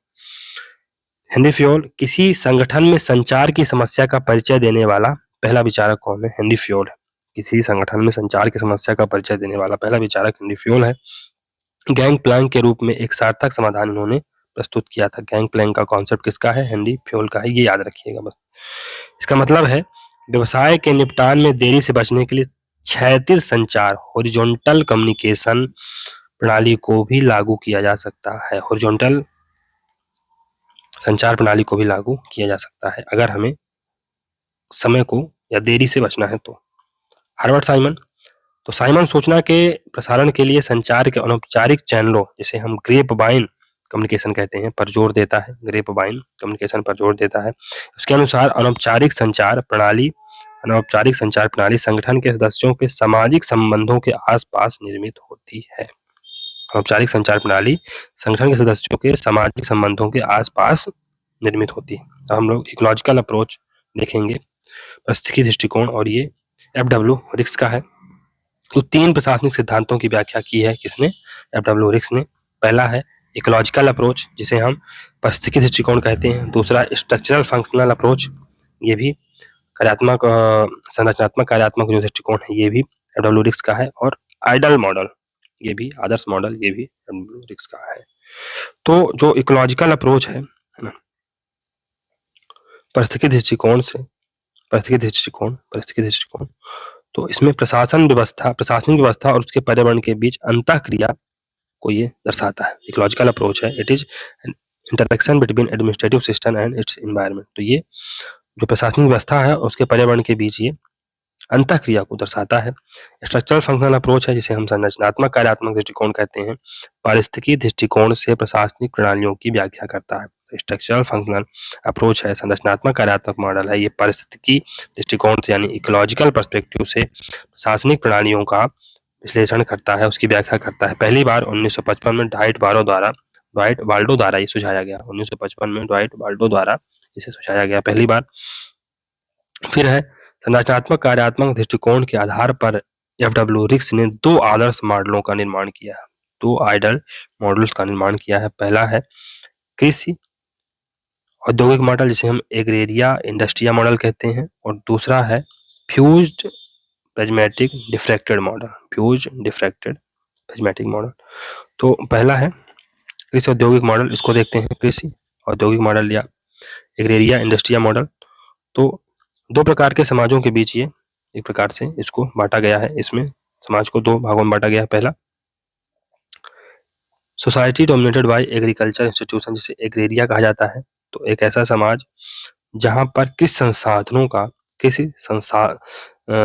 हेनरी फ्योल किसी संगठन में संचार की समस्या का परिचय देने वाला पहला विचारक कौन है? हेनरी फ्योल है। किसी संगठन में संचार की समस्या का परिचय देने वाला पहला विचारक हेनरी फ्योल है। गैंग प्लैंक के रूप में एक सार्थक समाधान इन्होंने प्रस्तुत किया था। गैंग प्लैंक का कॉन्सेप्ट किसका है? हेनरी फ्योल का है, ये याद रखिएगा बस। इसका मतलब है व्यवसाय के निपटान में देरी से बचने के लिए क्षैतिज संचार, हॉरिजॉन्टल कम्युनिकेशन प्रणाली को भी लागू किया जा सकता है। हॉरिजॉन्टल संचार प्रणाली को भी लागू किया जा सकता है अगर हमें समय को या देरी से बचना है तो। हार्वर्ड साइमन, तो साइमन सूचना के प्रसारण के लिए संचार के अनौपचारिक चैनलों, जिसे हम ग्रेप वाइन कम्युनिकेशन कहते हैं, पर जोर देता है। ग्रेप वाइन कम्युनिकेशन पर जोर देता है। उसके अनुसार अनौपचारिक संचार प्रणाली अनौपचारिक संचार प्रणाली संगठन के सदस्यों के सामाजिक संबंधों के आसपास निर्मित होती है। अनौपचारिक संचार प्रणाली संगठन के सदस्यों के सामाजिक संबंधों के आसपास निर्मित होती है। अब हम लोग इकोलॉजिकल अप्रोच देखेंगे, पारिस्थितिकी दृष्टिकोण, और ये एफ.डब्ल्यू. रिक्स का है। तो 3 प्रशासनिक सिद्धांतों की व्याख्या की है किसने? एफ.डब्ल्यू. रिक्स ने। पहला है इकोलॉजिकल अप्रोच, जिसे हम पारिस्थितिकी दृष्टिकोण कहते हैं। दूसरा स्ट्रक्चरल फंक्शनल अप्रोच, ये भी कार्यात्मक संरचनात्मक कार्यात्मक जो दृष्टिकोण है ये भी एफ.डब्ल्यू. रिक्स का है। और आइडल मॉडल, ये भी आदर्श मॉडल, ये भी एफ.डब्ल्यू. रिक्स का है। तो जो इकोलॉजिकल अप्रोच है ना, पारिस्थितिकी दृष्टिकोण, तो इसमें प्रशासनिक व्यवस्था और उसके पर्यावरण के बीच अंतःक्रिया को ये दर्शाता है। इकोलॉजिकल अप्रोच है, it is interaction between administrative system and it's environment. तो ये जो प्रशासनिक व्यवस्था है उसके पर्यावरण के बीच ये अंतःक्रिया को दर्शाता है। स्ट्रक्चरल फंक्शनल अप्रोच है, जिसे हम संरचनात्मक कार्यात्मक दृष्टिकोण कहते हैं। पारिस्थितिकी दृष्टिकोण से प्रशासनिक प्रणालियों की व्याख्या करता है। स्ट्रक्चरल फंक्शनल अप्रोच है, संरचनात्मक कार्यात्मक मॉडल है, ये पारिस्थितिकी दृष्टिकोण से यानी इकोलॉजिकल पर्सपेक्टिव से प्रशासनिक प्रणालियों का विश्लेषण करता है, उसकी व्याख्या करता है। पहली बार 1955 में ड्वाइट वाल्डो द्वारा ये सुझाया गया। 1955 में ड्वाइट वाल्डो द्वारा इसे सुझाया गया पहली बार। फिर है संरचनात्मक कार्यात्मक दृष्टिकोण के आधार पर एफ.डब्ल्यू. रिक्स ने 2 आदर्श मॉडलों का निर्माण किया है, 2 आइडल मॉडल्स का निर्माण किया है। पहला है कृषि औद्योगिक मॉडल, जिसे हम एग्रेरिया इंडस्ट्रिया मॉडल कहते हैं, और दूसरा है फ्यूज्ड प्रिज्मेटिक डिफ्रैक्टेड मॉडल। तो पहला है कृषि औद्योगिक मॉडल, इसको देखते हैं। कृषि औद्योगिक मॉडल या एग्रेरिया इंडस्ट्रिया मॉडल, तो 2 प्रकार के समाजों के बीच ये एक प्रकार से इसको बांटा गया है। इसमें समाज को 2 भागों में बांटा गया है। पहला society dominated by agriculture institution, जिसे एग्रेरिया कहा जाता है। तो एक ऐसा समाज जहां पर कृषि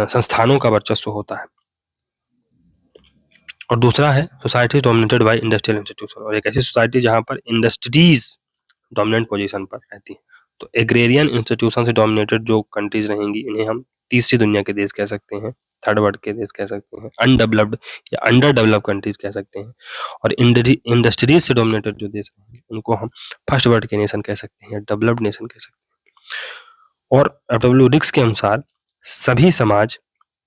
संस्थानों का वर्चस्व होता है। और दूसरा है society dominated by industrial institution, और एक ऐसी सोसाइटी जहां पर इंडस्ट्रीज डोमिनेंट पोजीशन पर रहती है। तो एग्रेरियन इंस्टीट्यूशन से डोमिनेटेड जो कंट्रीज रहेंगी, इन्हें हम तीसरी दुनिया के देश कह सकते हैं, थर्ड वर्ल्ड के देश कह सकते हैं, अनडेवलप्ड या अंडर डेवलप्ड कंट्रीज कह सकते हैं। और इंडस्ट्रीज से डोमिनेटेड जो देश रहेंगे उनको हम फर्स्ट वर्ल्ड के नेशन कह सकते हैं या डेवलप्ड नेशन कह सकते हैं। और एफ.डब्ल्यू. रिक्स के अनुसार सभी समाज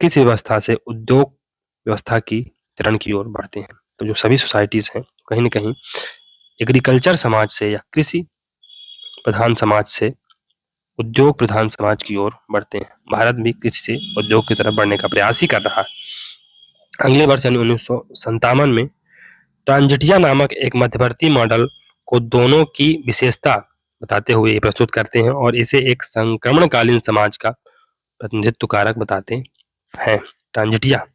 किस व्यवस्था से उद्योग व्यवस्था की चरण की ओर बढ़ते हैं। तो जो सभी सोसाइटीज हैं कहीं न कहीं एग्रीकल्चर समाज से या कृषि प्रधान समाज से उद्योग प्रधान समाज की ओर बढ़ते हैं। भारत भी कृषि से उद्योग की तरफ बढ़ने का प्रयास ही कर रहा है। अगले वर्ष यानी 1957 में ट्रांजिटिया नामक एक मध्यवर्ती मॉडल को दोनों की विशेषता बताते हुए प्रस्तुत करते हैं और इसे एक संक्रमणकालीन समाज का प्रतिनिधित्व कारक बताते हैं। ट्रांजिटिया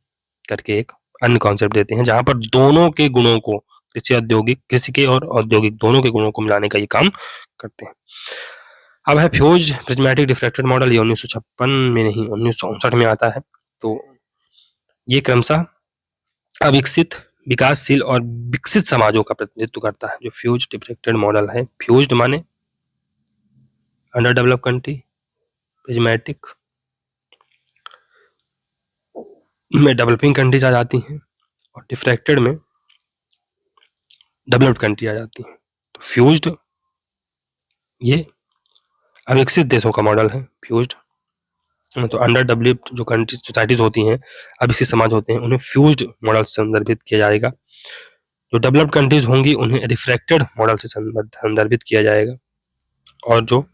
करके एक अन्य कॉन्सेप्ट देते हैं जहां पर दोनों के गुणों को कृषि के और औद्योगिक दोनों के गुणों को मिलाने का ये काम करते हैं। अब है फ्यूज प्रिज्मेटिक डिफ्रैक्टेड मॉडल, ये 1956 में नहीं 1959 में आता है। तो ये क्रमशः अविकसित, विकासशील और विकसित समाजों का प्रतिनिधित्व करता है। जो फ्यूज डिफ्रैक्टेड मॉडल है, फ्यूज्ड माने अंडर डेवलप कंट्री, प्रिज्मेटिक में डेवलपिंग कंट्रीज आ जाती हैं और डिफ्रैक्टेड में डेवलप्ड कंट्री आ जाती हैं। तो फ्यूज्ड ये अविकसित देशों का मॉडल है। फ्यूज्ड तो अंडर डेवलप्ड जो कंट्री सोसाइटीज होती हैं, अविकसित समाज होते हैं, उन्हें फ्यूज्ड मॉडल से संदर्भित किया जाएगा। जो डेवलप्ड कंट्रीज होंगी उन्हें रिफ्रैक्टेड मॉडल से संदर्भित किया जाएगा और जो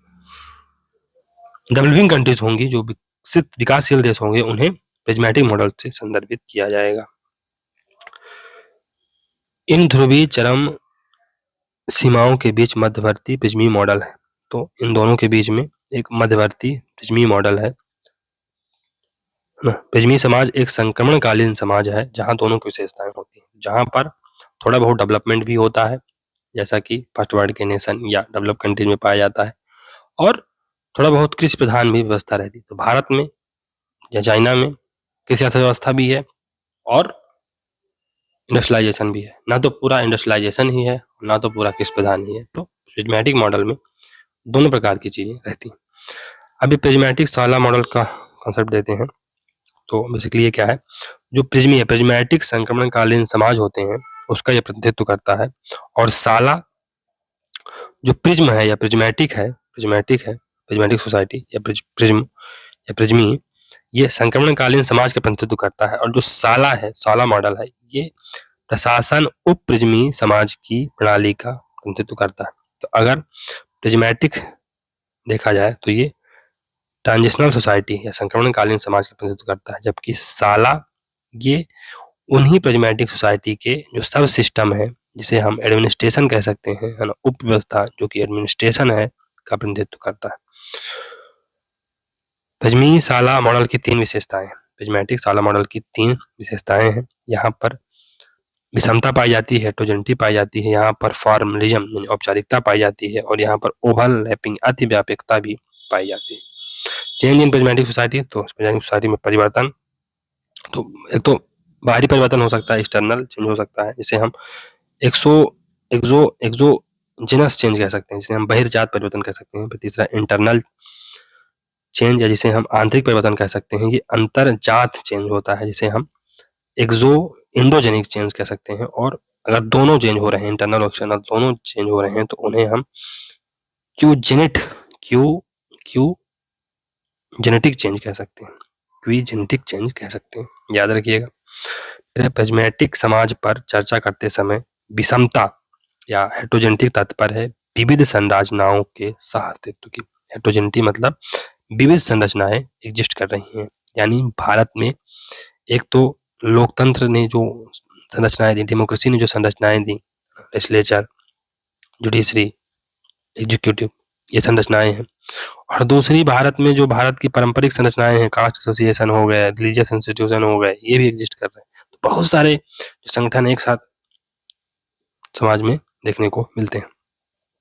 डेवलपिंग कंट्रीज होंगी, जो विकासशील देश होंगे, उन्हें प्रिज्मेटिक मॉडल से संदर्भित किया जाएगा। इन ध्रुवीय चरम सीमाओं के बीच मध्यवर्ती प्रिज्मी मॉडल है। तो इन दोनों के बीच में एक मध्यवर्ती प्रिज्मी मॉडल है। प्रिज्मी समाज एक संक्रमणकालीन समाज है जहां दोनों की विशेषताएं होती हैं, जहां पर थोड़ा बहुत डेवलपमेंट भी होता है जैसा कि फर्स्ट वर्ल्ड के नेशन या डेवलप कंट्रीज में पाया जाता है, और थोड़ा बहुत कृषि प्रधान भी व्यवस्था रहती है। तो भारत में या चाइना में कृषि अर्थव्यवस्था भी है और इंडस्ट्रियलाइजेशन भी है। ना तो पूरा इंडस्ट्रियलाइजेशन ही है, ना तो पूरा कृषि प्रधान ही है। तो प्रिज्मेटिक मॉडल में दोनों प्रकार की चीजें रहती हैं। अभी प्रिज्मेटिक साला मॉडल का कॉन्सेप्ट देते हैं। तो बेसिकली ये क्या है, जो प्रिज्मी है, प्रिज्मेटिक संक्रमणकालीन समाज होते हैं, उसका ये प्रतिनिधित्व करता है। और साला जो प्रिज्म है या प्रिज्मेटिक है, प्रिज्मेटिक सोसाइटी या प्रिज्म या प्रिज्मी, ये संक्रमणकालीन समाज का प्रतिनिधित्व करता है। और जो साला है, साला मॉडल है, ये प्रशासन उप प्रिज्मी समाज की प्रणाली का प्रतिनिधित्व करता है। तो अगर प्रिज्मेटिक देखा जाए तो ये ट्रांजिशनल सोसाइटी या संक्रमणकालीन समाज का प्रतिनिधित्व करता है, जबकि साला ये उन्हीं प्रिज्मेटिक सोसाइटी के जो सब सिस्टम है, जिसे हम एडमिनिस्ट्रेशन कह सकते हैं, है ना, उप व्यवस्था जो कि एडमिनिस्ट्रेशन है, का प्रतिनिधित्व करता है। प्रिज्मी साला मॉडल की 3 विशेषताएं, प्रिज्मेटिक साला मॉडल की 3 विशेषताएं हैं। यहाँ पर विषमता पाई जाती है, हेटेरोजेनिटी पाई जाती है, यहाँ पर फॉर्मलिज्म यानी औपचारिकता पाई जाती है, और यहाँ पर ओवरलैपिंग अतिव्यापकता भी पाई जाती है। चेंज इन प्रिज्मेटिक सोसाइटी, तो प्रिज्मेटिक सोसाइटी में परिवर्तन, तो एक तो बाहरी परिवर्तन हो सकता है, एक्सटर्नल चेंज हो सकता है, जिसे हम एक्सोजेनस चेंज कह सकते हैं, जिसे हम बहिर्जात परिवर्तन कह सकते हैं। तीसरा इंटरनल चेंज या जिसे हम आंतरिक परिवर्तन कह सकते हैं, ये अंतरजात चेंज होता है, जिसे हम इंडोजेनिक चेंज कह सकते हैं। और अगर दोनों चेंज हो रहे हैं, इंटरनल और एक्सटर्नल दोनों चेंज हो रहे हैं, तो उन्हें हम जेनेटिक चेंज कह सकते हैं, जेनेटिक चेंज कह सकते हैं, याद रखिएगा। प्रिज्मेटिक समाज पर चर्चा करते समय विषमता या हेटेरोजेनिटी तात्पर्य है विविध संरचनाओं के सह-अस्तित्व की। हेटेरोजेनिटी मतलब विविध संरचनाएं एग्जिस्ट कर रही हैं, यानी भारत में एक तो लोकतंत्र ने जो संरचनाएं दी, डेमोक्रेसी ने जो संरचनाएं दी, लेजिस्लेचर, जुडिशरी, एग्जीक्यूटिव, ये संरचनाएं हैं। और दूसरी भारत में जो भारत की पारंपरिक संरचनाएं हैं, कास्ट एसोसिएशन हो गए, रिलीजियस इंस्टीट्यूशन हो गए, ये भी एग्जिस्ट कर रहे हैं। तो बहुत सारे संगठन एक साथ समाज में देखने को मिलते हैं।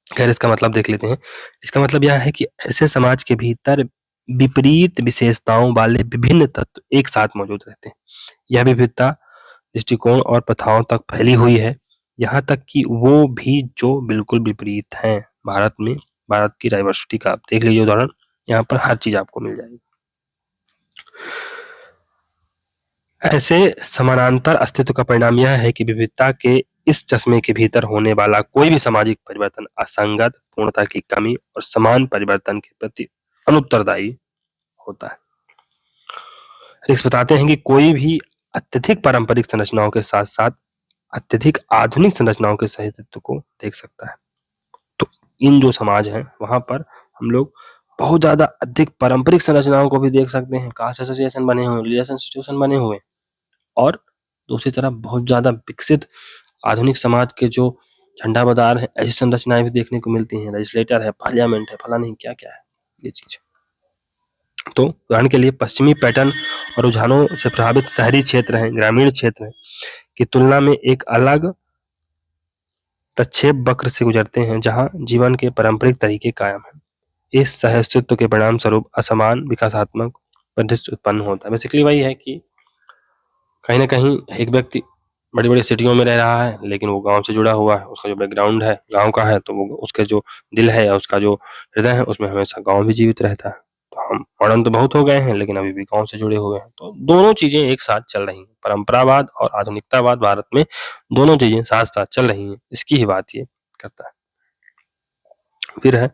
खैर, इसका मतलब देख लेते हैं। इसका मतलब यह है कि ऐसे समाज के भीतर विपरीत विशेषताओं वाले विभिन्न तत्व एक साथ मौजूद रहते हैं। यह विविधता दृष्टिकोण और प्रथाओं तक फैली हुई है, यहाँ तक कि वो भी जो बिल्कुल विपरीत हैं। भारत में भारत की डाइवर्सिटी का आप देख लीजिए उदाहरण, यहाँ पर हर चीज आपको मिल जाएगी। ऐसे समानांतर अस्तित्व का परिणाम यह है कि विविधता के इस चश्मे के भीतर होने वाला कोई भी सामाजिक परिवर्तन असंगत, पूर्णता की कमी और समान परिवर्तन के प्रति अनुत्तरदायी होता है। रिक्स बताते हैं कि कोई भी अत्यधिक पारंपरिक संरचनाओं के साथ साथ अत्यधिक आधुनिक संरचनाओं के सहिष्णुत्व को देख सकता है। तो इन जो समाज हैं वहां पर हम लोग बहुत ज्यादा अधिक पारंपरिक संरचनाओं को भी देख सकते हैं, कास्ट एसोसिएशन बने हुए, रिलीजियस इंस्टीट्यूशन बने हुए, और दूसरी तरफ बहुत ज्यादा विकसित आधुनिक समाज के जो झंडा बदार है, ऐसी संरचनाएं भी देखने को मिलती हैं। लेजिस्लेटर है, पार्लियामेंट है, फला नहीं क्या क्या है ये चीज। तो उदाहरण के लिए पश्चिमी पैटर्न और रुझानों से प्रभावित शहरी क्षेत्र हैं, ग्रामीण क्षेत्र हैं की तुलना में एक अलग प्रक्षेप वक्र से गुजरते हैं, जहां जीवन के पारंपरिक तरीके कायम हैं। इस सहअस्तित्व के परिणाम स्वरूप असमान विकासात्मक परिदृश्य उत्पन्न होता है। बेसिकली वही है कि कहीं ना कहीं एक व्यक्ति बड़ी बड़ी सिटियों में रह रहा है, लेकिन वो गांव से जुड़ा हुआ है, उसका जो बैकग्राउंड है गांव का है, तो वो उसके जो दिल है या उसका जो हृदय है उसमें हमेशा गांव भी जीवित रहता है। तो हम मॉडर्न तो बहुत हो गए हैं, लेकिन अभी भी गांव से जुड़े हुए हैं। तो दोनों चीजें एक साथ चल रही हैं, परंपरावाद और आधुनिकतावाद भारत में दोनों चीजें साथ साथ चल रही हैं, इसकी ही बात ये करता है। फिर है,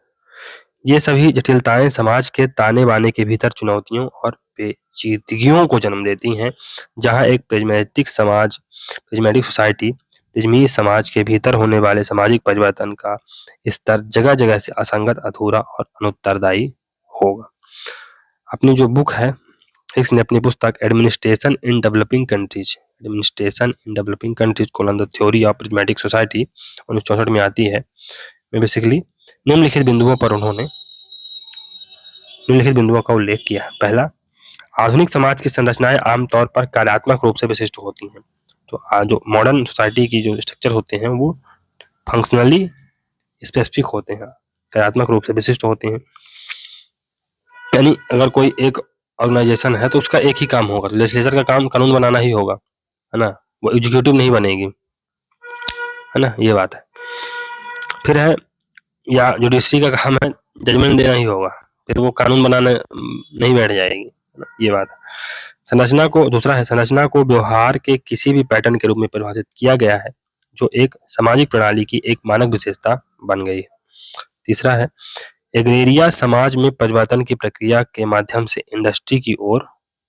ये सभी जटिलताएं समाज के ताने बाने के भीतर चुनौतियों और पेचीदगियों को जन्म देती हैं, जहां एक प्रिज्मेटिक सोसाइटी प्रिज्मी समाज के भीतर होने वाले सामाजिक परिवर्तन का स्तर जगह जगह से असंगत, अधूरा और अनुत्तरदायी होगा। अपनी जो बुक है, इसने अपनी पुस्तक administration in developing countries colon the theory of prismatic society 1964 में आती है, में बेसिकली निम्नलिखित बिंदुओं का उल्लेख किया है। पहला, आधुनिक समाज की संरचनाएं आमतौर पर कार्यात्मक रूप से विशिष्ट होती हैं। तो जो मॉडर्न सोसाइटी की जो स्ट्रक्चर होते हैं वो फंक्शनली स्पेसिफिक होते हैं, कार्यात्मक रूप से विशिष्ट होते हैं। यानी अगर कोई एक ऑर्गेनाइजेशन है तो उसका एक ही काम होगा, लेजिस्लेचर का काम कानून बनाना ही होगा, है ना, वो एग्जीक्यूटिव नहीं बनेगी, है ना, ये बात है। फिर है, या जुडिशरी का काम है जजमेंट देना ही होगा, फिर वो कानून बनाने नहीं बैठ जाएगी, ये बात। दूसरा है, संरचना को व्यवहार के किसी भी पैटर्न के रूप में परिभाषित किया गया है जो एक सामाजिक प्रणाली की एक मानक विशेषता बन गई है। तीसरा है, एग्रेरिया समाज में परिवर्तन की प्रक्रिया के माध्यम से इंडस्ट्री की ओर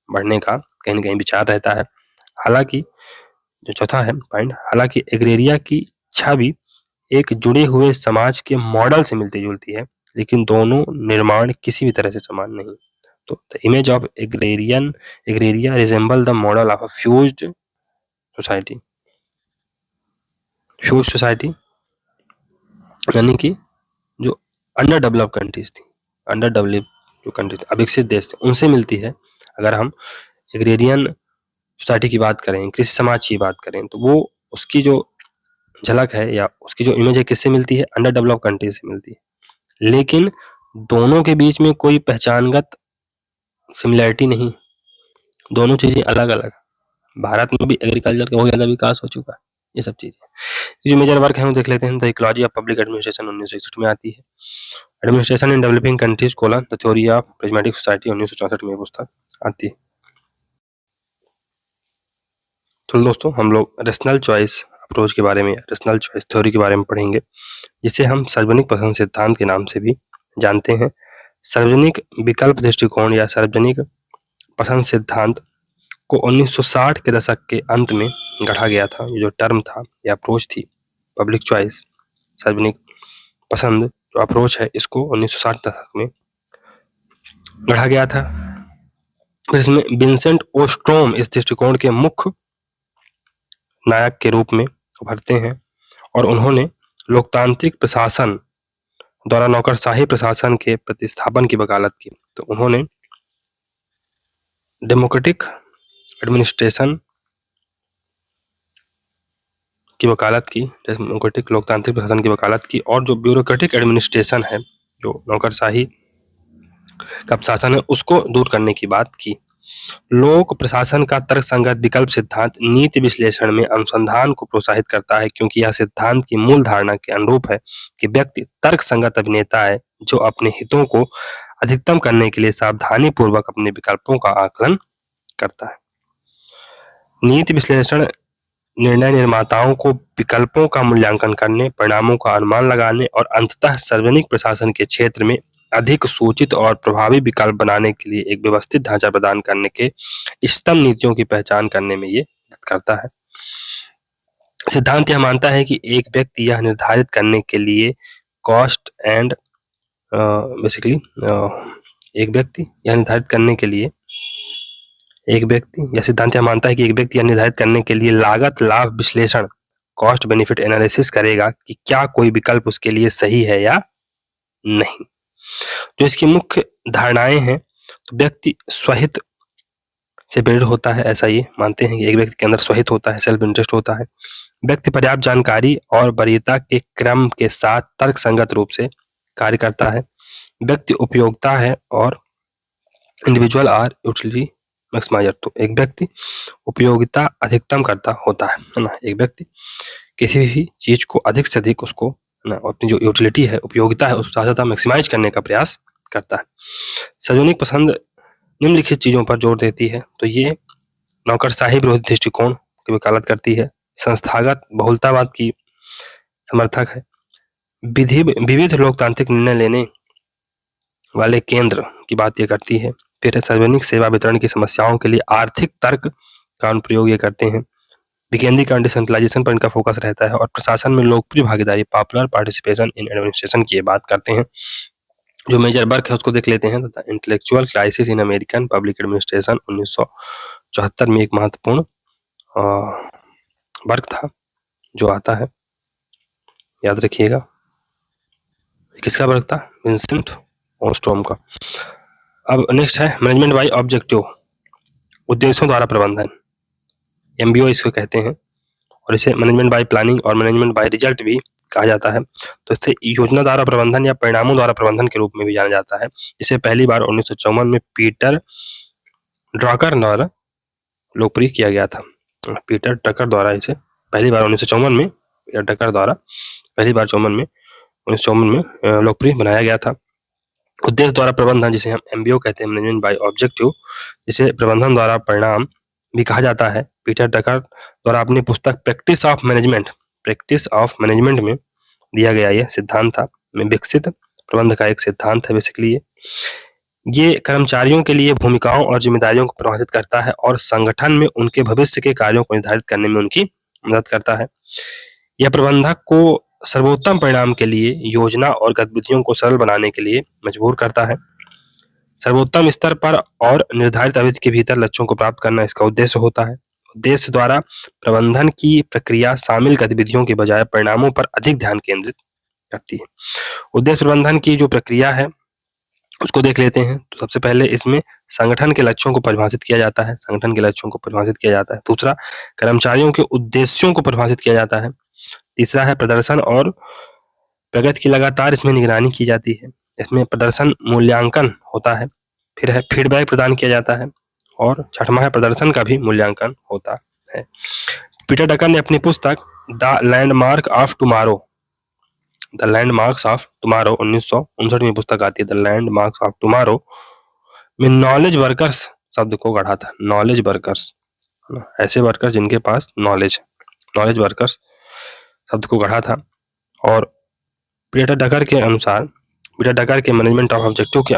बढ़ने का कहीं न कहीं विचार रहता है। हालांकि जो चौथा है पॉइंट, हालांकि एग्रेरिया की छवि एक जुड़े हुए समाज के मॉडल से मिलती-जुलती है, लेकिन दोनों निर्माण किसी भी तरह से समान नहीं। तो the image of agraria resemble the model of a fused society. Fused society यानी कि जो अंडर डेवलप कंट्रीज थी, अंडर डेवलप जो कंट्री थी, अविकसित देश थे, उनसे मिलती है। अगर हम एग्रेरियन सोसाइटी की बात करें, कृषि समाज की बात करें, तो वो उसकी जो झलक है या उसकी जो इमेज है किससे मिलती है? अंडर डेवलप कंट्री से मिलती है। लेकिन दोनों के बीच में कोई पहचानगत सिमिलैरिटी नहीं, दोनों चीजें अलग अलग। भारत में भी एग्रीकल्चर का बहुत ज्यादा विकास हो चुका है, ये सब चीजें। जो मेजर वर्क है वो देख लेते हैं। The ecology of public administration 1961 में आती है। Administration in developing countries colon the theory of prismatic society 1964 में पुस्तक आती है। तो दोस्तों हम लोग रेशनल चॉइस अप्रोच के बारे में, रेशनल चॉइस थ्योरी के बारे में पढ़ेंगे, जिसे हम सार्वजनिक पसंद सिद्धांत के नाम से भी जानते हैं। सार्वजनिक विकल्प दृष्टिकोण या सार्वजनिक पसंद सिद्धांत को 1960 के दशक के अंत में गढ़ा गया था। ये जो टर्म था या अप्रोच थी, पब्लिक चॉइस, सार्वजनिक पसंद जो अप्रोच है, इसको 1960 दशक में गढ़ा गया था। फिर इसमें विंसेंट ओस्ट्रोम इस दृष्टिकोण के मुख्य नायक के रूप में उभरते हैं और उन्होंने लोकतांत्रिक प्रशासन द्वारा नौकरशाही प्रशासन के प्रतिस्थापन की वकालत की। तो उन्होंने डेमोक्रेटिक एडमिनिस्ट्रेशन की वकालत की, डेमोक्रेटिक लोकतांत्रिक प्रशासन की वकालत की, और जो ब्यूरोक्रेटिक एडमिनिस्ट्रेशन है, जो नौकरशाही का प्रशासन है, उसको दूर करने की बात की। लोक प्रशासन का तर्कसंगत विकल्प सिद्धांत नीति विश्लेषण में अनुसंधान को प्रोत्साहित करता है, क्योंकि यह सिद्धांत की मूल धारणा के अनुरूप है कि व्यक्ति तर्कसंगत अभिनेता है जो अपने हितों को अधिकतम करने के लिए सावधानी पूर्वक अपने विकल्पों का आकलन करता है। नीति विश्लेषण निर्णय निर्माताओं को विकल्पों का मूल्यांकन करने, परिणामों का अनुमान लगाने और अंततः सार्वजनिक प्रशासन के क्षेत्र में अधिक सूचित और प्रभावी विकल्प बनाने के लिए एक व्यवस्थित ढांचा प्रदान करने के इष्टतम नीतियों की पहचान करने में ये मदद करता है। सिद्धांत यह मानता है कि एक व्यक्ति यह निर्धारित करने के लिए कॉस्ट एंड बेसिकली एक व्यक्ति यह निर्धारित करने के लिए सिद्धांत यह मानता है कि एक व्यक्ति यह निर्धारित करने के लिए लागत लाभ विश्लेषण, कॉस्ट बेनिफिट एनालिसिस करेगा कि क्या कोई विकल्प उसके लिए सही है या नहीं। जो इसकी मुख्य धारणाएं हैं, तो व्यक्ति स्वहित से प्रेरित होता है, ऐसा ये मानते हैं कि एक व्यक्ति के अंदर स्वहित होता है, सेल्फ इंटरेस्ट होता है। व्यक्ति पर्याप्त जानकारी और वरीयता के क्रम के साथ तर्कसंगत रूप से कार्य करता है। व्यक्ति उपयोगिता है और इंडिविजुअल आर यूटिलिटी मैक्सिमाइजर। तो एक व्यक्ति उपयोगिता अधिकतम करता होता है ना। एक व्यक्ति किसी भी चीज को अधिक से अधिक उसको ना अपनी जो यूटिलिटी है, उपयोगिता है, उसको ज्यादा मैक्सिमाइज करने का प्रयास करता है। सार्वजनिक पसंद निम्नलिखित चीजों पर जोर देती है। तो ये नौकरशाही विरोधी दृष्टिकोण की वकालत करती है, संस्थागत बहुलतावाद की समर्थक है, विविध लोकतांत्रिक निर्णय लेने वाले केंद्र की बात ये करती है। फिर सार्वजनिक सेवा वितरण की समस्याओं के लिए आर्थिक तर्क का अनुप्रयोग ये करते हैं। विकेंद्रीकरण डिसेंट्रलाइजेशन पर इनका फोकस रहता है और प्रशासन में लोकप्रिय भागीदारी, पॉपुलर पार्टिसिपेशन इन एडमिनिस्ट्रेशन की बात करते हैं। जो मेजर वर्क है उसको देख लेते हैं। Intellectual crisis in American public administration 1974 में एक महत्वपूर्ण वर्क था जो आता है, याद रखिएगा। किसका वर्क था? विंसेंट ओस्ट्रोम का। अब नेक्स्ट है मैनेजमेंट बाय ऑब्जेक्टिव, उद्देश्यों द्वारा प्रबंधन, एमबीओ इसको कहते हैं, और इसे मैनेजमेंट बाय प्लानिंग और मैनेजमेंट बाय रिजल्ट भी कहा जाता है। तो इसे योजना द्वारा प्रबंधन या परिणामों द्वारा प्रबंधन के रूप में भी जाना जाता है। इसे पहली बार 1954 में पीटर ड्रकर द्वारा लोकप्रिय किया गया था। पीटर ड्रकर द्वारा इसे पहली बार 1954 में पीटर ड्रकर द्वारा पहली बार 1954 में लोकप्रिय बनाया गया था। उद्देश्य द्वारा प्रबंधन, जिसे हम एमबीओ कहते हैं, मैनेजमेंट बाय ऑब्जेक्टिव, जिसे प्रबंधन द्वारा परिणाम भी कहा जाता है। पीटर ड्रकर द्वारा अपनी पुस्तक प्रैक्टिस ऑफ मैनेजमेंट में दिया गया यह सिद्धांत था, में विकसित प्रबंध का एक सिद्धांत है बेसिकली। ये कर्मचारियों के लिए भूमिकाओं और जिम्मेदारियों को परिभाषित करता है और संगठन में उनके भविष्य के कार्यों को निर्धारित करने में उनकी मदद करता है। यह प्रबंधक को सर्वोत्तम परिणाम के लिए योजना और गतिविधियों को सरल बनाने के लिए मजबूर करता है। सर्वोत्तम स्तर पर और निर्धारित अवधि के भीतर लक्ष्यों को प्राप्त करना इसका उद्देश्य होता है। उद्देश्य द्वारा प्रबंधन की प्रक्रिया शामिल गतिविधियों के बजाय परिणामों पर अधिक ध्यान केंद्रित करती है। उद्देश्य प्रबंधन की जो प्रक्रिया है उसको देख लेते हैं। तो सबसे पहले इसमें संगठन के लक्ष्यों को परिभाषित किया जाता है, दूसरा कर्मचारियों के उद्देश्यों को परिभाषित किया जाता है, तीसरा है प्रदर्शन और प्रगति की लगातार इसमें निगरानी की जाती है, इसमें प्रदर्शन मूल्यांकन होता है, फिर है फीडबैक प्रदान किया जाता है और छठवां है प्रदर्शन का भी मूल्यांकन होता है। पीटर ड्रकर ने अपनी पुस्तक द लैंडमार्क ऑफ टुमारो 1959 में पुस्तक आती है द लैंडमार्क्स ऑफ टुमारो में नॉलेज वर्कर्स शब्द को गढ़ा था। नॉलेज वर्कर्स, ऐसे वर्कर जिनके पास नॉलेज वर्कर्स शब्द को गढ़ा था। और पीटर ड्रकर के मैनेजमेंट ऑफ ऑब्जेक्टिव के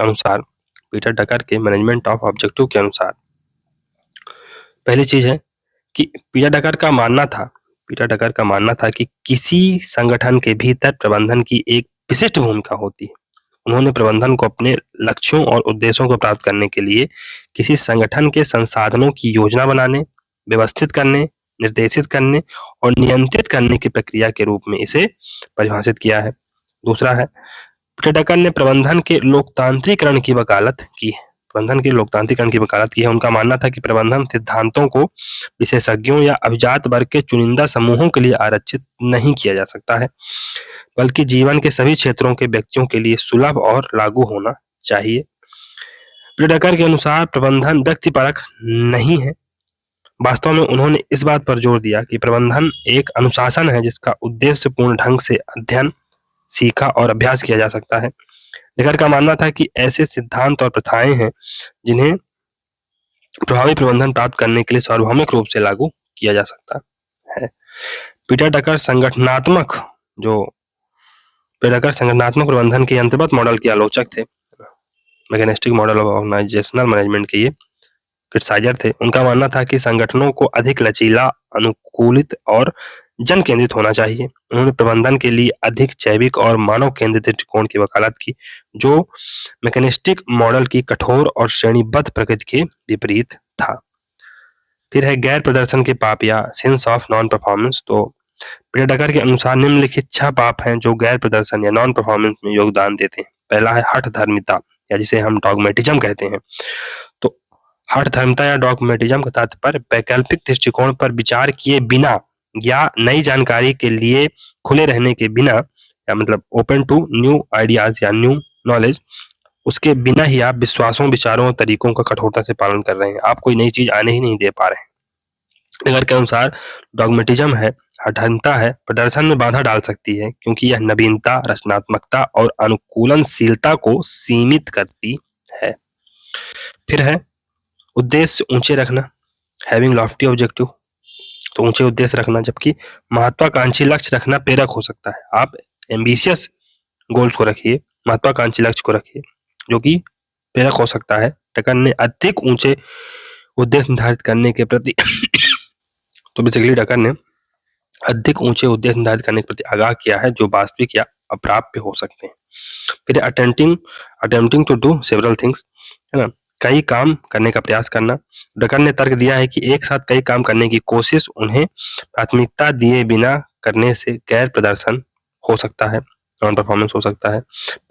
अनुसार पहली चीज है कि पीटर ड्रकर का मानना था कि किसी संगठन के भीतर प्रबंधन की एक विशिष्ट भूमिका होती है। उन्होंने प्रबंधन को अपने लक्ष्यों और उद्देश्यों को प्राप्त करने के लिए किसी संगठन के संसाधनों की योजना बनाने, व्यवस्थित करने, निर्देशित करने और नियंत्रित करने की प्रक्रिया के रूप में इसे परिभाषित किया है। दूसरा है पीटर ड्रकर ने प्रबंधन के लोकतांत्रिकरण की वकालत की है। उनका मानना था कि प्रबंधन सिद्धांतों को विशेषज्ञों या अभिजात वर्ग के चुनिंदा समूहों के लिए आरक्षित नहीं किया जा सकता है, बल्कि जीवन के सभी क्षेत्रों के व्यक्तियों के लिए सुलभ और लागू होना चाहिए। पीटर ड्रकर के अनुसार प्रबंधन व्यक्तिपरक नहीं है। वास्तव में उन्होंने इस बात पर जोर दिया कि प्रबंधन एक अनुशासन है जिसका उद्देश्य पूर्ण ढंग से अध्ययन, सीखा और अभ्यास किया जा सकता है। ड्रकर का मानना था कि ऐसे सिद्धांत और प्रथाएं हैं जिन्हें प्रभावी प्रबंधन प्राप्त करने के लिए सार्वभौमिक रूप से लागू किया जा सकता है। पीटर ड्रकर संगठनात्मक प्रबंधन के अंतर्गत मॉडल के आलोचक थे। Mechanistic model of organizational management के ये क्रिटिसाइजर थे। उनका मानना था कि संगठनों को अधिक लचीला, अनुकूलित और जन केंद्रित होना चाहिए। उन्होंने प्रबंधन के लिए अधिक जैविक और मानव केंद्रित दृष्टिकोण की वकालत की, जो मैकेनिस्टिक मॉडल की कठोर और श्रेणीबद्ध प्रकृति के विपरीत था। फिर है गैर प्रदर्शन के पाप या सिंस ऑफ नॉन परफॉर्मेंस। तो पीटर ड्रकर के अनुसार निम्नलिखित 6 पाप हैं जो गैर प्रदर्शन या नॉन परफॉर्मेंस में योगदान देते हैं। पहला है हठ धर्मिता, या जिसे हम डॉगमेटिज्म कहते हैं। तो हठ धर्मिता या डॉगमेटिज्म का तात्पर्य वैकल्पिक दृष्टिकोण पर विचार किए बिना या नई जानकारी के लिए खुले रहने के बिना, या मतलब ओपन टू न्यू आइडियाज या न्यू नॉलेज, उसके बिना ही आप विश्वासों, विचारों और तरीकों का कठोरता से पालन कर रहे हैं। आप कोई नई चीज आने ही नहीं दे पा रहे हैं। ड्रकर के अनुसार डॉगमेटिज्म है, हठधर्मिता है, प्रदर्शन में बाधा डाल सकती है क्योंकि यह नवीनता, रचनात्मकता और अनुकूलनशीलता को सीमित करती है। फिर है उद्देश्य ऊंचे रखना, हैविंग लॉफ्टी ऑब्जेक्टिव। तो ऊंचे उद्देश्य रखना, जबकि महत्वाकांक्षी लक्ष्य रखना प्रेरक हो सकता है। आप एम्बिशियस गोल्स को रखिए, महत्वाकांक्षी लक्ष्य को रखिए, जो कि प्रेरक हो सकता है। ड्रकर ने अधिक ऊंचे उद्देश्य निर्धारित करने के प्रति तो बेसिकली ड्रकर ने अधिक ऊंचे उद्देश्य निर्धारित करने के प्रति आगाह किया है जो वास्तविक या अप्राप्य हो सकते हैं। फिर attempting to do several things, है ना, कई काम करने का प्रयास करना। ड्रकर ने तर्क दिया है कि एक साथ कई काम करने की कोशिश उन्हें प्राथमिकता दिए बिना करने से गैर प्रदर्शन हो सकता है, नॉन परफॉर्मेंस हो सकता है।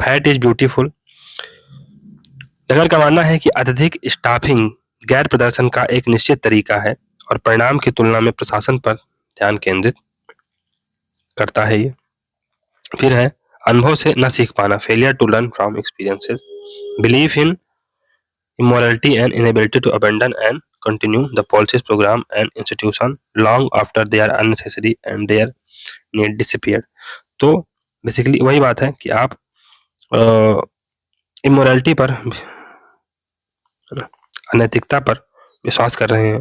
Fat is beautiful. ड्रकर का मानना है कि अत्यधिक स्टाफिंग गैर प्रदर्शन का एक निश्चित तरीका है और परिणाम की तुलना में प्रशासन पर ध्यान केंद्रित करता है ये। फिर है अनुभव से न सीख पाना, failure to learn from experiences. Belief in immorality and inability to abandon and continue the policies, program and institution long after they are unnecessary and their need disappeared। तो बेसिकली वही बात है कि आप इमोरलिटी पर, अनैतिकता पर विश्वास कर रहे हैं,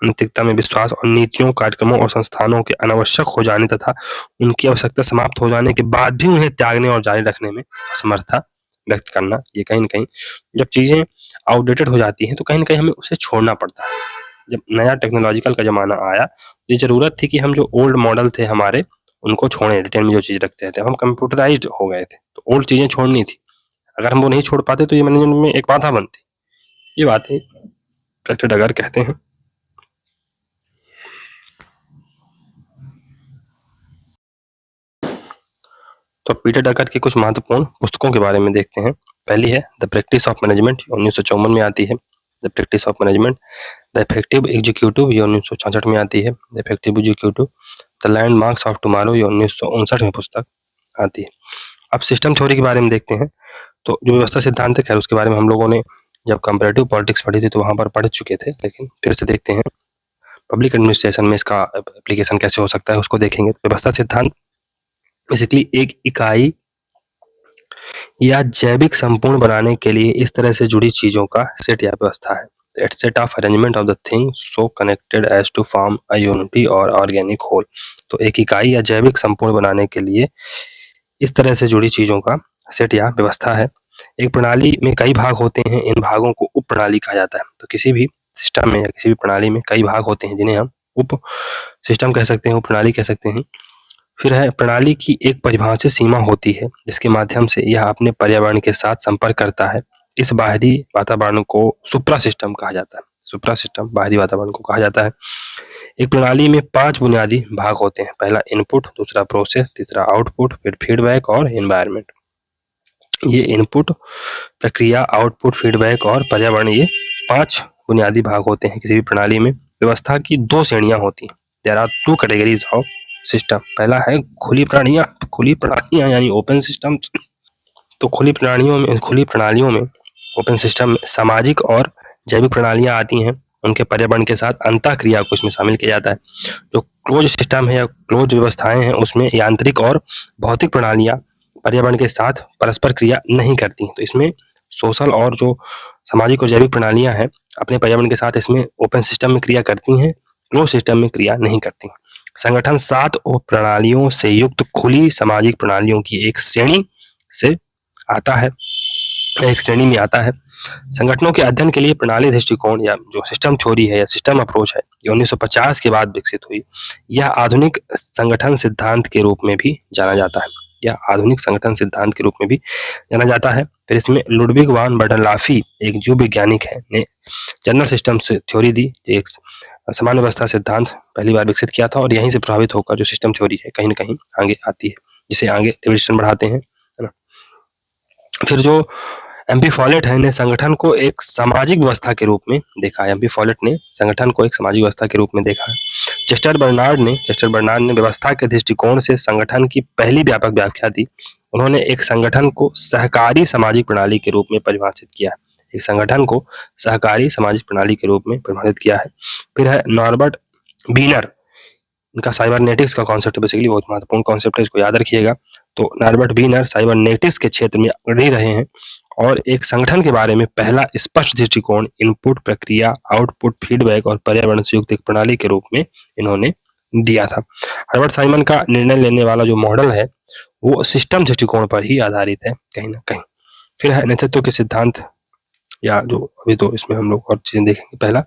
अनैतिकता में विश्वास और नीतियों, कार्यक्रमों और संस्थानों के अनावश्यक हो जाने तथा उनकी आवश्यकता समाप्त हो जाने के बाद भी उन्हें त्यागने और जारी रखने में असमर्थता व्यक्त करना, ये कहीं न कहीं जब चीज़ें आउटडेटेड हो जाती हैं तो कहीं न कहीं हमें उसे छोड़ना पड़ता है। जब नया टेक्नोलॉजिकल का ज़माना आया, ये ज़रूरत थी कि हम जो ओल्ड मॉडल थे हमारे, उनको छोड़ें, रिटेन में जो चीज़ रखते थे। अब हम कंप्यूटराइज़्ड हो गए थे, तो ओल्ड चीज़ें छोड़नी थी। अगर हम वो नहीं छोड़ पाते तो ये मैनेजमेंट में एक बाधा बनती। ये बातें डॉक्टर डगर कहते हैं। तो पीटर डकर की कुछ महत्वपूर्ण पुस्तकों के बारे में देखते हैं। पहली है द प्रैक्टिस ऑफ मैनेजमेंट, 1954 में आती है। The practice of management. The effective executive, ये 1966 में आती है। The effective executive. The landmarks of tomorrow, ये 1959 में पुस्तक आती है। अब सिस्टम थ्योरी के बारे में देखते हैं। तो जो व्यवस्था सिद्धांत है, खैर उसके बारे में हम लोगों ने जब कंपैरेटिव पॉलिटिक्स पढ़ी थी तो वहां पर पढ़ चुके थे, लेकिन फिर से देखते हैं पब्लिक एडमिनिस्ट्रेशन में इसका एप्लीकेशन कैसे हो सकता है, उसको देखेंगे। व्यवस्था सिद्धांत बेसिकली एक इकाई या जैविक संपूर्ण बनाने के लिए इस तरह से जुड़ी चीजों का सेट या व्यवस्था है। That set of arrangement of the thing so connected as to form a unity or organic whole। तो एक इकाई या जैविक संपूर्ण बनाने के लिए इस तरह से जुड़ी चीजों का सेट या व्यवस्था है। एक प्रणाली में कई भाग होते हैं, इन भागों को उप प्रणाली कहा जाता है। तो किसी भी सिस्टम में या किसी भी प्रणाली में कई भाग होते हैं जिन्हें हम उप सिस्टम कह सकते हैं, उप प्रणाली कह सकते हैं। फिर है प्रणाली की एक परिभाषित सीमा होती है जिसके माध्यम से यह अपने पर्यावरण के साथ संपर्क करता है। इस बाहरी वातावरण को सुप्रा सिस्टम कहा जाता है। सुप्रा सिस्टम बाहरी वातावरण को कहा जाता है। एक प्रणाली में 5 बुनियादी भाग होते हैं। पहला इनपुट, दूसरा प्रोसेस, तीसरा आउटपुट, फिर फीडबैक और एनवायरनमेंट। ये इनपुट, प्रक्रिया, आउटपुट, फीडबैक और पर्यावरण, ये 5 बुनियादी भाग होते हैं किसी भी प्रणाली में। व्यवस्था की 2 श्रेणियां होती हैं। There are 2 categories of system. पहला है खुली प्रणालियां यानी ओपन सिस्टम्स। तो खुली प्रणालियों में ओपन सिस्टम में सामाजिक और जैविक प्रणालियां आती हैं। उनके पर्यावरण के साथ अंतःक्रिया को इसमें शामिल किया जाता है। जो क्लोज सिस्टम है या क्लोज व्यवस्थाएं हैं उसमें यांत्रिक और भौतिक प्रणालियां पर्यावरण के साथ परस्पर क्रिया नहीं करती। तो इसमें सोशल और जो सामाजिक और जैविक प्रणालियां हैं अपने पर्यावरण के साथ इसमें ओपन सिस्टम में क्रिया करती हैं, क्लोज सिस्टम में क्रिया नहीं करती। संगठन 7 उप प्रणालियों से युक्त खुली सामाजिक प्रणालियों की एक श्रेणी से आता है, एक श्रेणी में आता है। संगठनों के अध्ययन के लिए प्रणाली दृष्टिकोण या जो सिस्टम थ्योरी है या सिस्टम अप्रोच है, ये 1950 के बाद विकसित हुई। यह आधुनिक संगठन सिद्धांत के रूप में भी जाना जाता है। यह आधुनिक संगठन सिद्धांत के रूप में भी जाना जाता है। फिर इसमें लुडविग वान बर्टनलाफी, एक जीव वैज्ञानिक है, ने जनरल सिस्टम थ्योरी दी। एक समान व्यवस्था सिद्धांत पहली बार विकसित किया था और यहीं से प्रभावित होकर जो सिस्टम थ्योरी है कहीं न कहीं आगे आती है, जिसे आगे डेविएशन बढ़ाते हैं, है ना। फिर जो एमपी फॉलेट है ने संगठन को एक सामाजिक व्यवस्था के रूप में देखा है। एमपी फॉलेट ने संगठन को एक सामाजिक व्यवस्था के रूप में देखा है। चेस्टर बर्नार्ड ने व्यवस्था के दृष्टिकोण से संगठन की पहली व्यापक व्याख्या दी। उन्होंने एक संगठन को सहकारी सामाजिक प्रणाली के रूप में परिभाषित किया है। एक संगठन को सहकारी सामाजिक प्रणाली के रूप में परिभाषित किया है। फिर है नॉर्बर्ट बीनर, इनका साइबरनेटिक्स का कॉन्सेप्ट बेसिकली बहुत महत्वपूर्ण कॉन्सेप्ट है, इसको याद रखिएगा। तो नॉर्बर्ट बीनर साइबरनेटिक्स के क्षेत्र में अग्रणी रहे हैं और एक संगठन के बारे में पहला स्पष्ट दृष्टिकोण इनपुट, प्रक्रिया, आउटपुट, फीडबैक और पर्यावरण से युक्त एक प्रणाली के रूप में इन्होंने दिया था। हर्बर्ट साइमन का निर्णय लेने वाला जो मॉडल है वो सिस्टम दृष्टिकोण पर ही आधारित है कहीं ना कहीं। फिर है नेतृत्व के सिद्धांत, या जो अभी तो इसमें हम लोग और चीजें देखेंगे। पहला,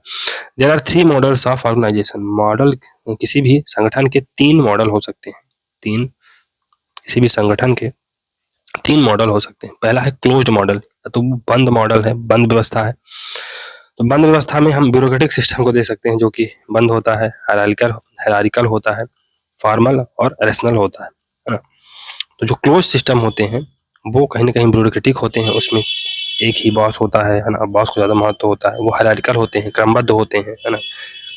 there are 3 models of organization. Model, किसी भी संगठन के 3 मॉडल हो सकते हैं। किसी भी संगठन के 3 मॉडल हो सकते हैं। पहला है क्लोज्ड मॉडल, तो बंद मॉडल है, बंद व्यवस्था है। तो बंद व्यवस्था में हम ब्यूरोक्रेटिक सिस्टम को दे सकते हैं जो कि बंद होता है, हायरार्किकल होता है, फॉर्मल और रेशनल होता है ना। तो जो क्लोज सिस्टम होते हैं वो कहीं ना कहीं ब्यूरोक्रेटिक होते हैं, उसमें एक ही बॉस होता है ना, बॉस को ज़्यादा महत्व होता है। वो हायरार्किकल होते हैं, क्रमबद्ध होते हैं, है ना,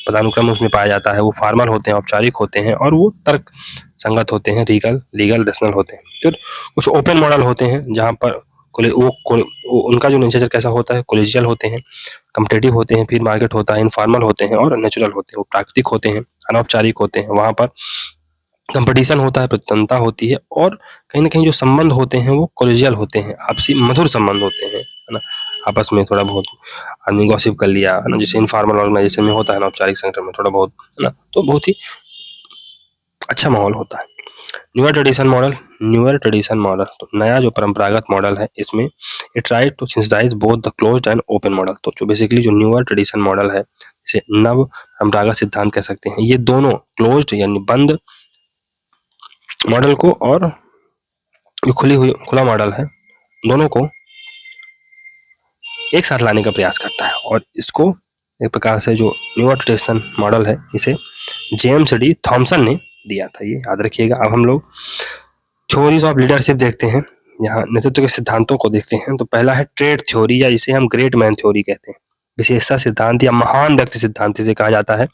पदानुक्रम उसमें पाया जाता है। वो फॉर्मल होते हैं, औपचारिक होते हैं और वो तर्क संगत होते हैं, लीगल रेशनल होते हैं। फिर कुछ ओपन मॉडल होते हैं जहाँ पर उनका जो नेचर कैसा होता है, कोलेजियल होते हैं, कम्पिटिटिव होते हैं, फिर मार्केट होता है, इनफॉर्मल होते हैं और नेचुरल होते हैं। वो प्राकृतिक होते हैं, अनौपचारिक होते हैं। वहाँ पर कंपटीशन होता है, प्रतिद्वंदता होती है और कहीं न कहीं जो संबंध होते हैं वो कोलिजियल होते हैं, आपसी मधुर संबंध होते हैं, है ना? आपस में थोड़ा बहुत आदमी गॉसिप कर लिया, है ना? जैसे इनफॉर्मल ऑर्गेनाइजेशन में होता है ना, औपचारिक संगठन में थोड़ा बहुत, है ना? तो बहुत ही अच्छा माहौल होता है। न्यूअर ट्रेडिशन मॉडल, तो नया जो परंपरागत मॉडल है इसमें it try to synthesize both the closed and open model. तो जो बेसिकली जो न्यूअर ट्रेडिशन मॉडल है, इसे नव परंपरागत सिद्धांत कह सकते हैं, ये दोनों क्लोज्ड यानी बंद मॉडल को और जो खुला मॉडल है, दोनों को एक साथ लाने का प्रयास करता है। और इसको एक प्रकार से जो न्यूअर ट्रेडिशन मॉडल है, इसे जेम्स डी थॉमसन ने दिया था, ये याद रखिएगा। अब हम लोग थ्योरीज ऑफ लीडरशिप देखते हैं, यहाँ नेतृत्व के सिद्धांतों को देखते हैं। तो पहला है ट्रेड थ्योरी, या इसे हम ग्रेट मैन थ्योरी कहते हैं। विशेषता सिद्धांत या महान व्यक्ति सिद्धांत इसे कहा जाता है।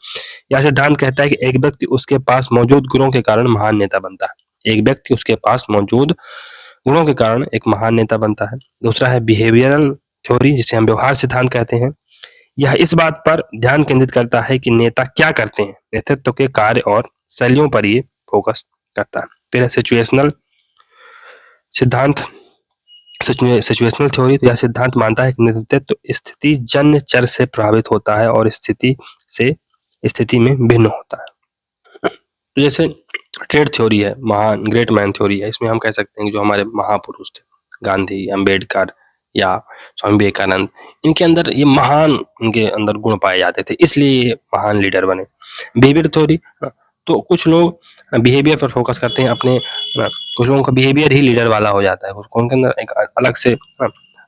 यह सिद्धांत कहता है कि एक व्यक्ति उसके पास मौजूद गुणों के कारण महान नेता बनता है। एक व्यक्ति उसके पास मौजूद गुणों के कारण एक महान नेता बनता है। दूसरा है बिहेवियरल थ्योरी, जिसे हम व्यवहार सिद्धांत कहते हैं। यह इस बात पर ध्यान केंद्रित करता है कि नेता क्या करते हैं, नेतृत्व के कार्य और शैलियों पर ये फोकस करता है। फिर है सिचुएशनल सिद्धांत, सिचुएशनल थ्योरी, यह सिद्धांत मानता है कि नेतृत्व स्थिति जन्य चर से प्रभावित होता है और स्थिति से स्थिति में भिन्न होता है। तो जैसे ट्रेड थ्योरी है, महान ग्रेट मैन थ्योरी है, इसमें हम कह सकते हैं कि जो हमारे महापुरुष थे, गांधी, अंबेडकर या स्वामी विवेकानंद, इनके अंदर ये महान, उनके अंदर गुण पाए जाते थे, इसलिए ये महान लीडर बने। बिहेवियर थ्योरी, तो कुछ लोग बिहेवियर पर फोकस करते हैं अपने, कुछ लोगों का बिहेवियर ही लीडर वाला हो जाता है, उनके अंदर एक अलग से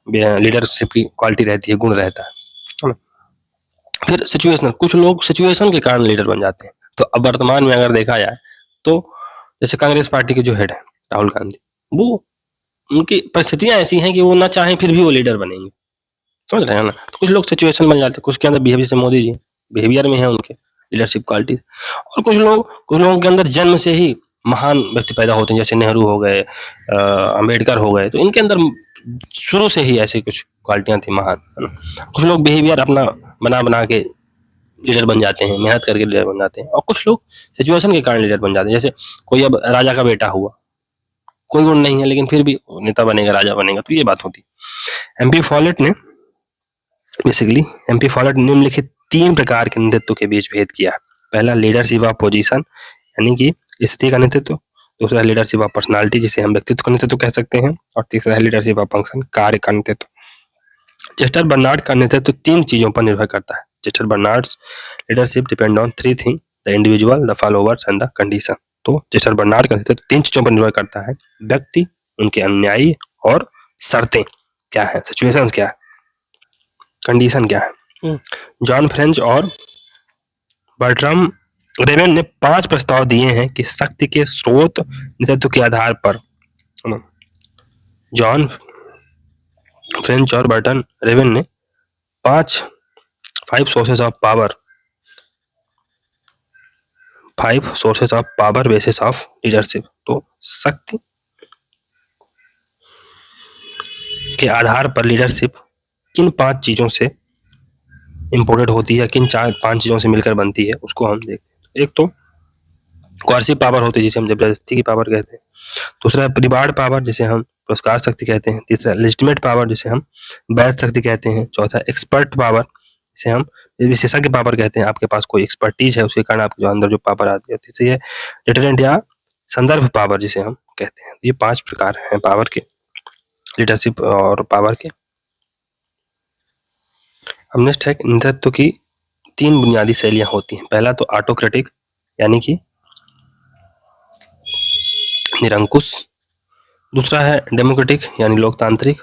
लीडरशिप की क्वालिटी रहती है, गुण रहता है। फिर सिचुएशनल, कुछ लोग सिचुएशन के कारण लीडर बन जाते हैं। तो अब वर्तमान में अगर देखा जाए तो जैसे कांग्रेस पार्टी के जो हेड है राहुल गांधी, वो उनकी परिस्थितियां ऐसी हैं कि वो ना चाहें फिर भी वो लीडर बनेंगे, समझ रहे हैं ना? तो कुछ लोग सिचुएशन बन जाते हैं, कुछ के अंदर बिहेवियर, जैसे मोदी जी बिहेवियर में है उनके लीडरशिप क्वालिटी, और कुछ लोगों के अंदर जन्म से ही महान व्यक्ति पैदा होते हैं, जैसे नेहरू हो गए, अंबेडकर हो गए, तो इनके अंदर शुरू से ही ऐसी कुछ क्वालिटियां थी महान, है ना? कुछ लोग बिहेवियर अपना बना बना के लीडर बन जाते हैं, मेहनत करके लीडर बन जाते हैं, और कुछ लोग सिचुएशन के कारण लीडर बन जाते हैं। जैसे कोई अब राजा का बेटा हुआ, कोई गुण नहीं है लेकिन फिर भी नेता बनेगा, राजा बनेगा, तो ये बात होती। एमपी फॉलेट ने बेसिकली निम्नलिखित 3 प्रकार के नेतृत्व के बीच भेद किया है। पहला लीडरशिप ऑफ पोजीशन, यानी कि स्थिति का नेतृत्व। दूसरा लीडरशिप ऑफ पर्सनालिटी, जिसे हम व्यक्तित्व का नेतृत्व कह सकते हैं। और तीसरा है लीडरशिप ऑफ फंक्शन, कार्य का नेतृत्व। चेस्टर बर्नार्ड का नेतृत्व 3 चीजों पर निर्भर करता है। Chester Bernard's leadership depend on 3 thing, the individual, the followers and the condition. तो चेस्टर बर्नार्ड का नेतृत्व 3 चीजों पर निर्भर करता है, व्यक्ति, उनके अनुयायी और शर्तें क्या है, सिचुएशंस क्या है, कंडीशन क्या है। जॉन फ्रेंच और बर्ट्राम रेवन ने 5 प्रस्ताव दिए हैं कि शक्ति के स्रोत नेतृत्व के आधार पर। जॉन फ्रेंच और बर्टन रेवन ने 5 sources of power basis of leadership. तो शक्ति के आधार पर लीडरशिप किन 5 चीजों से इंपोर्टेड होती है, किन 5 चीजों से मिलकर बनती है, उसको हम देखते हैं। एक तो कोर्सिव पावर होती है, जिसे हम जबरदस्ती की पावर कहते हैं। दूसरा है रिवार्ड पावर, जिसे हम पुरस्कार शक्ति कहते हैं। तीसरा लेजिटिमेट पावर, जिसे हम वैध शक्ति कहते हैं। चौथा एक्सपर्ट पावर, जिसे हम विशेषज्ञ पावर कहते हैं, आपके पास कोई एक्सपर्टीज है उसके कारण आपके जो अंदर जो पावर आती है। तीसरी है डिटरेंट या संदर्भ पावर, जिसे हम कहते हैं। ये 5 प्रकार हैं पावर के, लीडरशिप और पावर के। अब नेक्स्ट है नेतृत्व की 3 बुनियादी शैलियां होती हैं। पहला तो ऑटोक्रेटिक, यानी कि निरंकुश। दूसरा है डेमोक्रेटिक, यानी लोकतांत्रिक।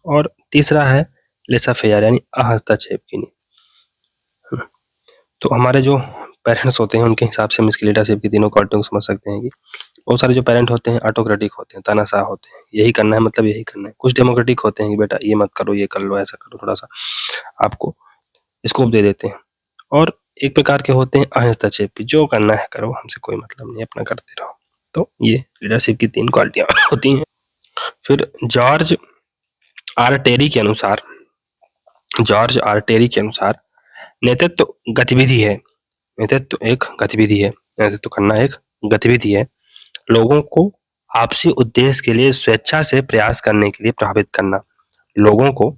और तीसरा है लेसा फेयर, यानी हस्तक्षेप की नीति। तो हमारे जो पेरेंट्स होते हैं उनके हिसाब से हम इसकी लीडरशिप की तीनों क्वालिटियों को समझ सकते हैं कि बहुत सारे जो पेरेंट होते हैं ऑटोक्रेटिक होते हैं, तानाशाह होते हैं, यही करना है मतलब यही करना है। कुछ डेमोक्रेटिक होते हैं कि बेटा ये मत करो, ये कर लो, ऐसा करो, थोड़ा सा आपको स्कोप दे देते हैं। और एक प्रकार के होते हैं हस्तक्षेप की, जो करना है करो, हमसे कोई मतलब नहीं, अपना करते रहो। तो ये लीडरशिप की 3 क्वालिटियां होती हैं। फिर जॉर्ज आर टेरी के अनुसार नेतृत्व गतिविधि है। नेतृत्व एक गतिविधि है, नेतृत्व करना एक गतिविधि है। लोगों को आपसी उद्देश्य के लिए स्वेच्छा से प्रयास करने के लिए प्रभावित करना। लोगों को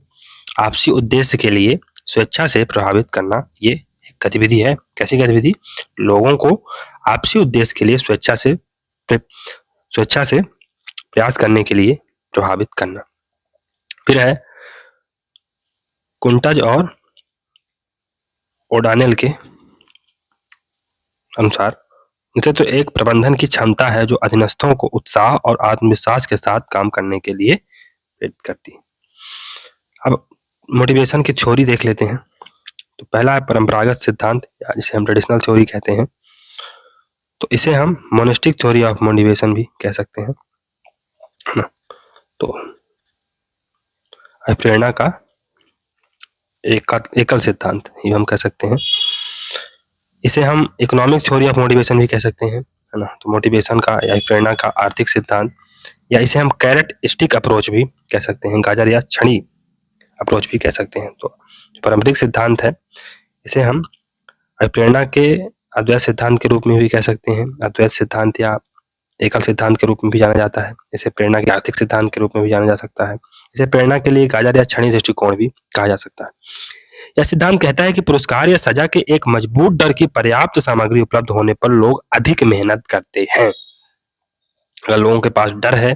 आपसी उद्देश्य के लिए स्वेच्छा से प्रभावित करना, ये एक गतिविधि है। कैसी गतिविधि? लोगों को आपसी उद्देश्य के लिए स्वेच्छा से प्रयास करने के लिए प्रभावित करना। फिर है कुंटज और ओडानेल के अनुसार नेतृत्व तो एक प्रबंधन की क्षमता है जो अधीनस्थों को उत्साह और आत्मविश्वास के साथ काम करने के लिए प्रेरित करती है। अब मोटिवेशन की थ्योरी देख लेते हैं। तो पहला है परंपरागत सिद्धांत, या जिसे हम ट्रेडिशनल थ्योरी कहते हैं। तो इसे हम मोनिस्टिक थ्योरी ऑफ मोटिवेशन भी कह सकते हैं। तो प्रेरणा का एकल सिद्धांत ये हम कह सकते हैं। इसे हम इकोनॉमिक थ्योरी ऑफ मोटिवेशन भी कह सकते हैं, है ना। तो मोटिवेशन का या प्रेरणा का आर्थिक सिद्धांत, या इसे हम कैरेट स्टिक अप्रोच भी कह सकते हैं, गाजर या छड़ी अप्रोच भी कह सकते हैं। तो पारंपरिक सिद्धांत है, इसे हम प्रेरणा के अद्वैत सिद्धांत के रूप में भी कह सकते हैं। अद्वैत सिद्धांत या एकल सिद्धांत के रूप में भी जाना जाता है। इसे प्रेरणा के आर्थिक सिद्धांत के रूप में भी जाना जा सकता है। इसे प्रेरणा के लिए गाजर या छड़ी दृष्टिकोण भी कहा जा सकता है। यह सिद्धांत कहता है कि पुरस्कार या सजा के एक मजबूत डर की पर्याप्त सामग्री उपलब्ध होने पर लोग अधिक मेहनत करते हैं। अगर लोगों के पास डर है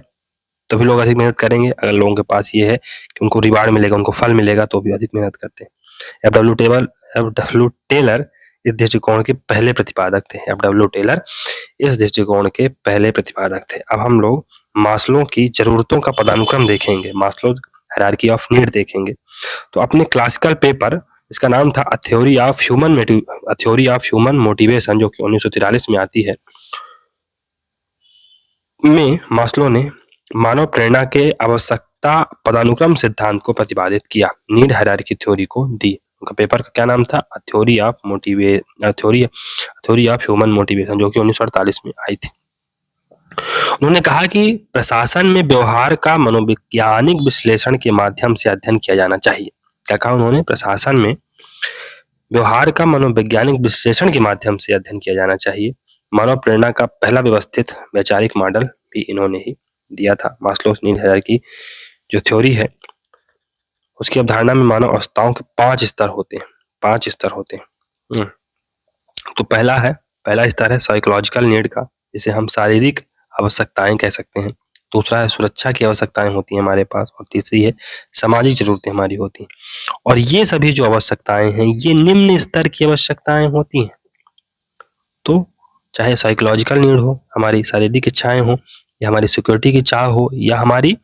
तभी लोग अधिक मेहनत करेंगे। अगर लोगों के पास ये है कि उनको रिवार्ड मिलेगा, उनको फल मिलेगा, तो भी अधिक मेहनत करते हैं। एफ.डब्ल्यू. टेलर इस दृष्टिकोण के पहले प्रतिपादक थे। एफ.डब्ल्यू. टेलर इस दृष्टिकोण के पहले प्रतिपादक थे। अब हम लोग मास्लो की जरूरतों का पदानुक्रम देखेंगे, मास्लो हायरार्की ऑफ नीड देखेंगे। तो अपने क्लासिकल पेपर, इसका नाम था थ्योरी ऑफ ह्यूमन मोटिवेशन, जो कि 1943 में आती है, में मास्लो ने मानव प्रेरणा के आवश्यकता पदानुक्रम सिद्धांत को प्रतिपादित किया, नीड हायरार्की थ्योरी को दी। उनका पेपर का क्या नाम था? थ्योरी ऑफ ह्यूमन मोटिवेशन, जो कि 1948 में आई थी। उन्होंने कहा कि प्रशासन में व्यवहार का मनोवैज्ञानिक विश्लेषण के माध्यम से अध्ययन किया जाना चाहिए। क्या कहा उन्होंने? प्रशासन में व्यवहार का मनोवैज्ञानिक विश्लेषण के माध्यम से अध्ययन किया जाना चाहिए। मानव प्रेरणा का पहला व्यवस्थित वैचारिक मॉडल भी इन्होंने ही दिया था। मास्लोस नीड हायरार्की जो थ्योरी है, उसकी अवधारणा में मानव अवस्थाओं के 5 स्तर होते हैं। तो पहला स्तर है साइकोलॉजिकल नीड का, जिसे हम शारीरिक आवश्यकताएं कह सकते हैं। दूसरा है सुरक्षा की आवश्यकताएं होती हैं हमारे पास, और तीसरी है सामाजिक जरूरतें हमारी होती हैं। और ये सभी जो आवश्यकताएं हैं, ये निम्न स्तर की आवश्यकताएं होती हैं। तो चाहे साइकोलॉजिकल नीड हो, हमारी शारीरिक इच्छाएं हो, या हमारी सिक्योरिटी की चाह हो, या हमारी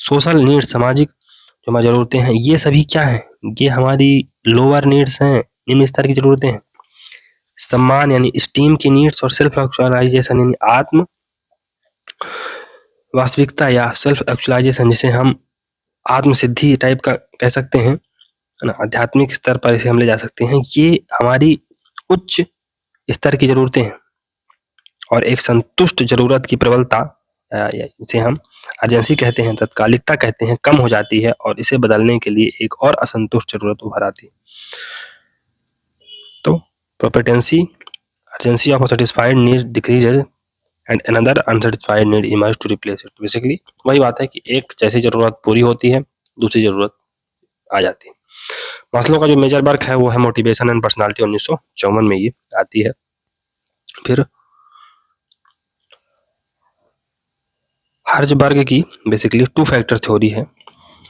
सोशल नीड, सामाजिक जो हमारी जरूरतें हैं, ये सभी क्या हैं? ये हमारी लोअर नीड्स हैं, निम्न स्तर की जरूरतें हैं। सम्मान यानी स्टीम की नीड्स, और सेल्फ एक्चुअलाइजेशन यानी आत्म वास्तविकता या सेल्फ एक्चुअलाइजेशन, जिसे हम आत्म सिद्धि टाइप का कह सकते हैं, है ना। आध्यात्मिक स्तर पर इसे हम ले जा सकते हैं। ये हमारी उच्च स्तर की जरूरतें हैं। और एक संतुष्ट जरूरत की प्रबलता, इसे हम अर्जेंसी कहते हैं, तत्कालिकता कहते हैं, कम हो जाती है, और इसे बदलने के लिए एक और असंतुष्ट जरूरत उभर आती है। तो prepotency, urgency of a satisfied need decreases and another unsatisfied need emerge to replace it. Basically वही बात है कि एक जैसी जरूरत पूरी होती है, दूसरी जरूरत आ जाती है। मास्लो का जो मेजर वर्क है वो है मोटिवेशन एंड पर्सनालिटी, 1954 में ये आती है। फिर हर्ज़बर्ग की बेसिकली 2 फैक्टर थ्योरी है।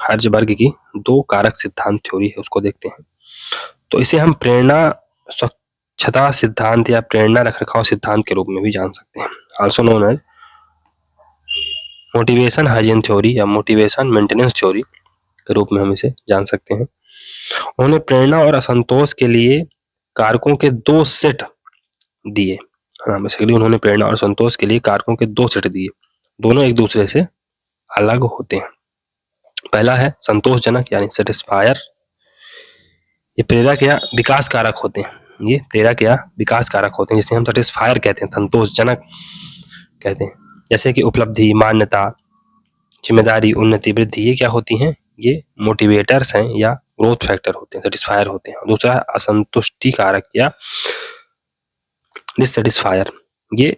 हर्ज़बर्ग की 2 कारक सिद्धांत थ्योरी है, उसको देखते हैं। तो इसे हम प्रेरणा स्वच्छता सिद्धांत या प्रेरणा रखरखाव सिद्धांत के रूप में भी जान सकते हैं। Also known as motivation hygiene theory या मोटिवेशन मेंटेनेंस थ्योरी के रूप में हम इसे जान सकते हैं। उन्होंने प्रेरणा और असंतोष के लिए कारकों के 2 सेट दिए। बेसिकली उन्होंने प्रेरणा और संतोष के लिए कारकों के 2 सेट दिए, दोनों एक दूसरे से अलग होते हैं। पहला है संतोषजनक यानी सेटिस्फायर, ये प्रेरक या विकास कारक होते हैं। ये प्रेरक या विकास कारक होते हैं, जिसे हम सेटिस्फायर कहते हैं, संतोषजनक कहते हैं। जैसे कि उपलब्धि, मान्यता, जिम्मेदारी, उन्नति, वृद्धि, ये क्या होती हैं? ये मोटिवेटर्स हैं या ग्रोथ फैक्टर होते हैं, सेटिस्फायर होते हैं। दूसरा है असंतुष्टि कारक या डिससेटिस्फायर, ये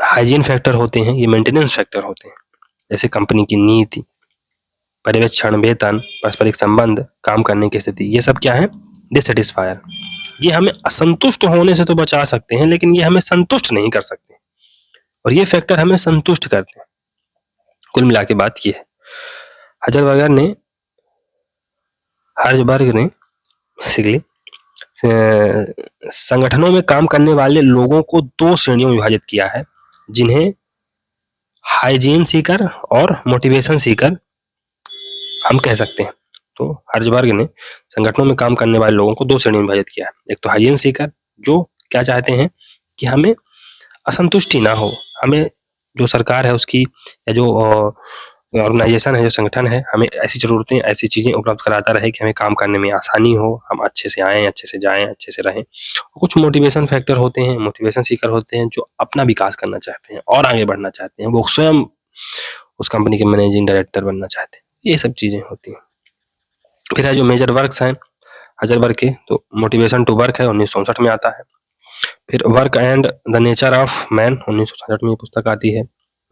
हाइजीन फैक्टर होते हैं, ये मेंटेनेंस फैक्टर होते हैं, जैसे कंपनी की नीति, पर्यवेक्षण, वेतन, पारस्परिक संबंध, काम करने की स्थिति, ये सब क्या है? डिससेटिस्फायर। ये हमें असंतुष्ट होने से तो बचा सकते हैं, लेकिन ये हमें संतुष्ट नहीं कर सकते, और ये फैक्टर हमें संतुष्ट करते हैं। कुल मिला के बात ये है, हर्जबर्गर ने बेसिकली संगठनों में काम करने वाले लोगों को 2 श्रेणियों में विभाजित किया है, जिन्हें हाइजीन सीकर और मोटिवेशन सीकर हम कह सकते हैं। तो हर्जबर्ग ने संगठनों में काम करने वाले लोगों को 2 श्रेणियों में विभाजित किया है। एक तो हाइजीन सीकर, जो क्या चाहते हैं कि हमें असंतुष्टि ना हो, हमें जो सरकार है उसकी, या जो ऑर्गेनाइजेशन है, जो संगठन है, हमें ऐसी ज़रूरतें, ऐसी चीज़ें उपलब्ध कराता रहे कि हमें काम करने में आसानी हो, हम अच्छे से आएँ, अच्छे से जाएँ, अच्छे से रहें। कुछ मोटिवेशन फैक्टर होते हैं, मोटिवेशन सीकर होते हैं, जो अपना विकास करना चाहते हैं और आगे बढ़ना चाहते हैं, वो स्वयं उस कंपनी के मैनेजिंग डायरेक्टर बनना चाहते हैं, ये सब चीज़ें होती हैं। फिर है जो मेजर वर्क्स हैं हर्जबर्ग के, तो मोटिवेशन टू वर्क है, 1964 में आता है। फिर work and the nature of man, 1966 में ये पुस्तक आती है।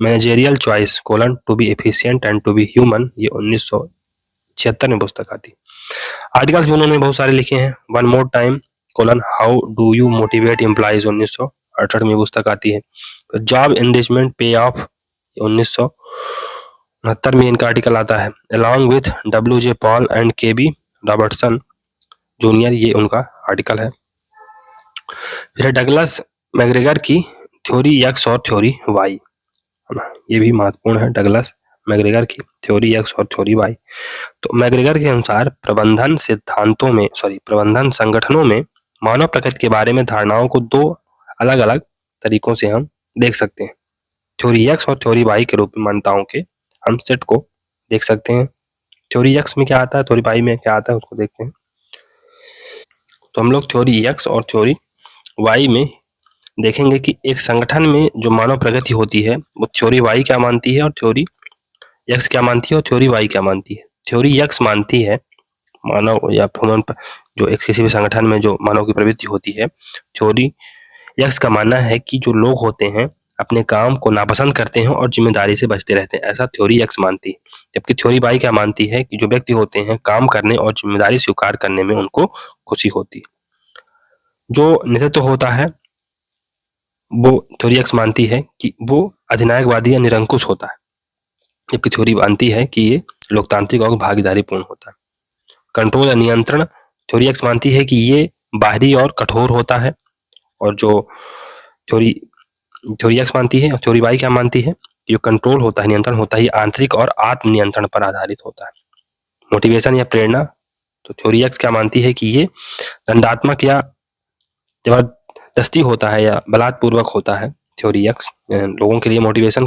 Managerial choice colon to be efficient and to be human, ये 1976 में पुस्तक आती है। आर्टिकल्स भी उन्होंने बहुत सारे लिखे हैं। One more time colon how do you motivate employees, 1968 में पुस्तक आती है। फिर जॉब एंगेजमेंट पे ऑफ, 1969 में इनका आर्टिकल आता है। Along with WJ Paul and KB Robertson junior, ये उनका आर्टिकल है। फिर डगलस मैकग्रेगर की थ्योरी एक्स और थ्योरी वाई, ये भी महत्वपूर्ण है, डगलस मैकग्रेगर की थ्योरी एक्स और थ्योरी वाई। तो मैकग्रेगर के अनुसार प्रबंधन संगठनों में मानव प्रकृति के बारे में धारणाओं को 2 अलग अलग तरीकों से हम देख सकते हैं। थ्योरी एक्स और थ्योरी वाई के रूप में मान्यताओं के हम सेट को देख सकते हैं। थ्योरी एक्स में क्या आता है, थ्योरी वाई में क्या आता है, उसको देखते हैं। तो हम लोग थ्योरी एक्स और थ्योरी वाई में देखेंगे कि एक संगठन में जो मानव प्रगति होती है वो थ्योरी वाई क्या मानती है और थ्योरी एक्स क्या मानती है, और थ्योरी वाई क्या मानती है। थ्योरी एक्स मानती है मानव या ह्यूमन, जो एक किसी भी संगठन में जो मानव की प्रवृत्ति होती है, थ्योरी एक्स का मानना है कि जो लोग होते हैं अपने काम को नापसंद करते हैं और जिम्मेदारी से बचते रहते हैं, ऐसा थ्योरी एक्स मानती है। जबकि थ्योरी वाई क्या मानती है कि जो व्यक्ति होते हैं काम करने और जिम्मेदारी स्वीकार करने में उनको खुशी होती है। जो नेतृत्व होता है वो थ्योरी एक्स मानती है कि वो अधिनायकवादी या निरंकुश होता है, जबकि थ्योरी मानती है कि ये लोकतांत्रिक और भागीदारीपूर्ण होता है। कंट्रोल या नियंत्रण, थ्योरी एक्स मानती है कि ये बाहरी और कठोर होता है, और जो थ्योरी एक्स मानती है और थ्योरी वाई क्या मानती है, जो कंट्रोल होता है, नियंत्रण होता है, ये आंतरिक और आत्म नियंत्रण पर आधारित होता है। मोटिवेशन या प्रेरणा, तो थ्योरी एक्स क्या मानती है कि ये दंडात्मक या जबरदस्ती होता है या बलात्पूर्वक होता है। थ्योरी एक्स, लोगों के लिए मोटिवेशन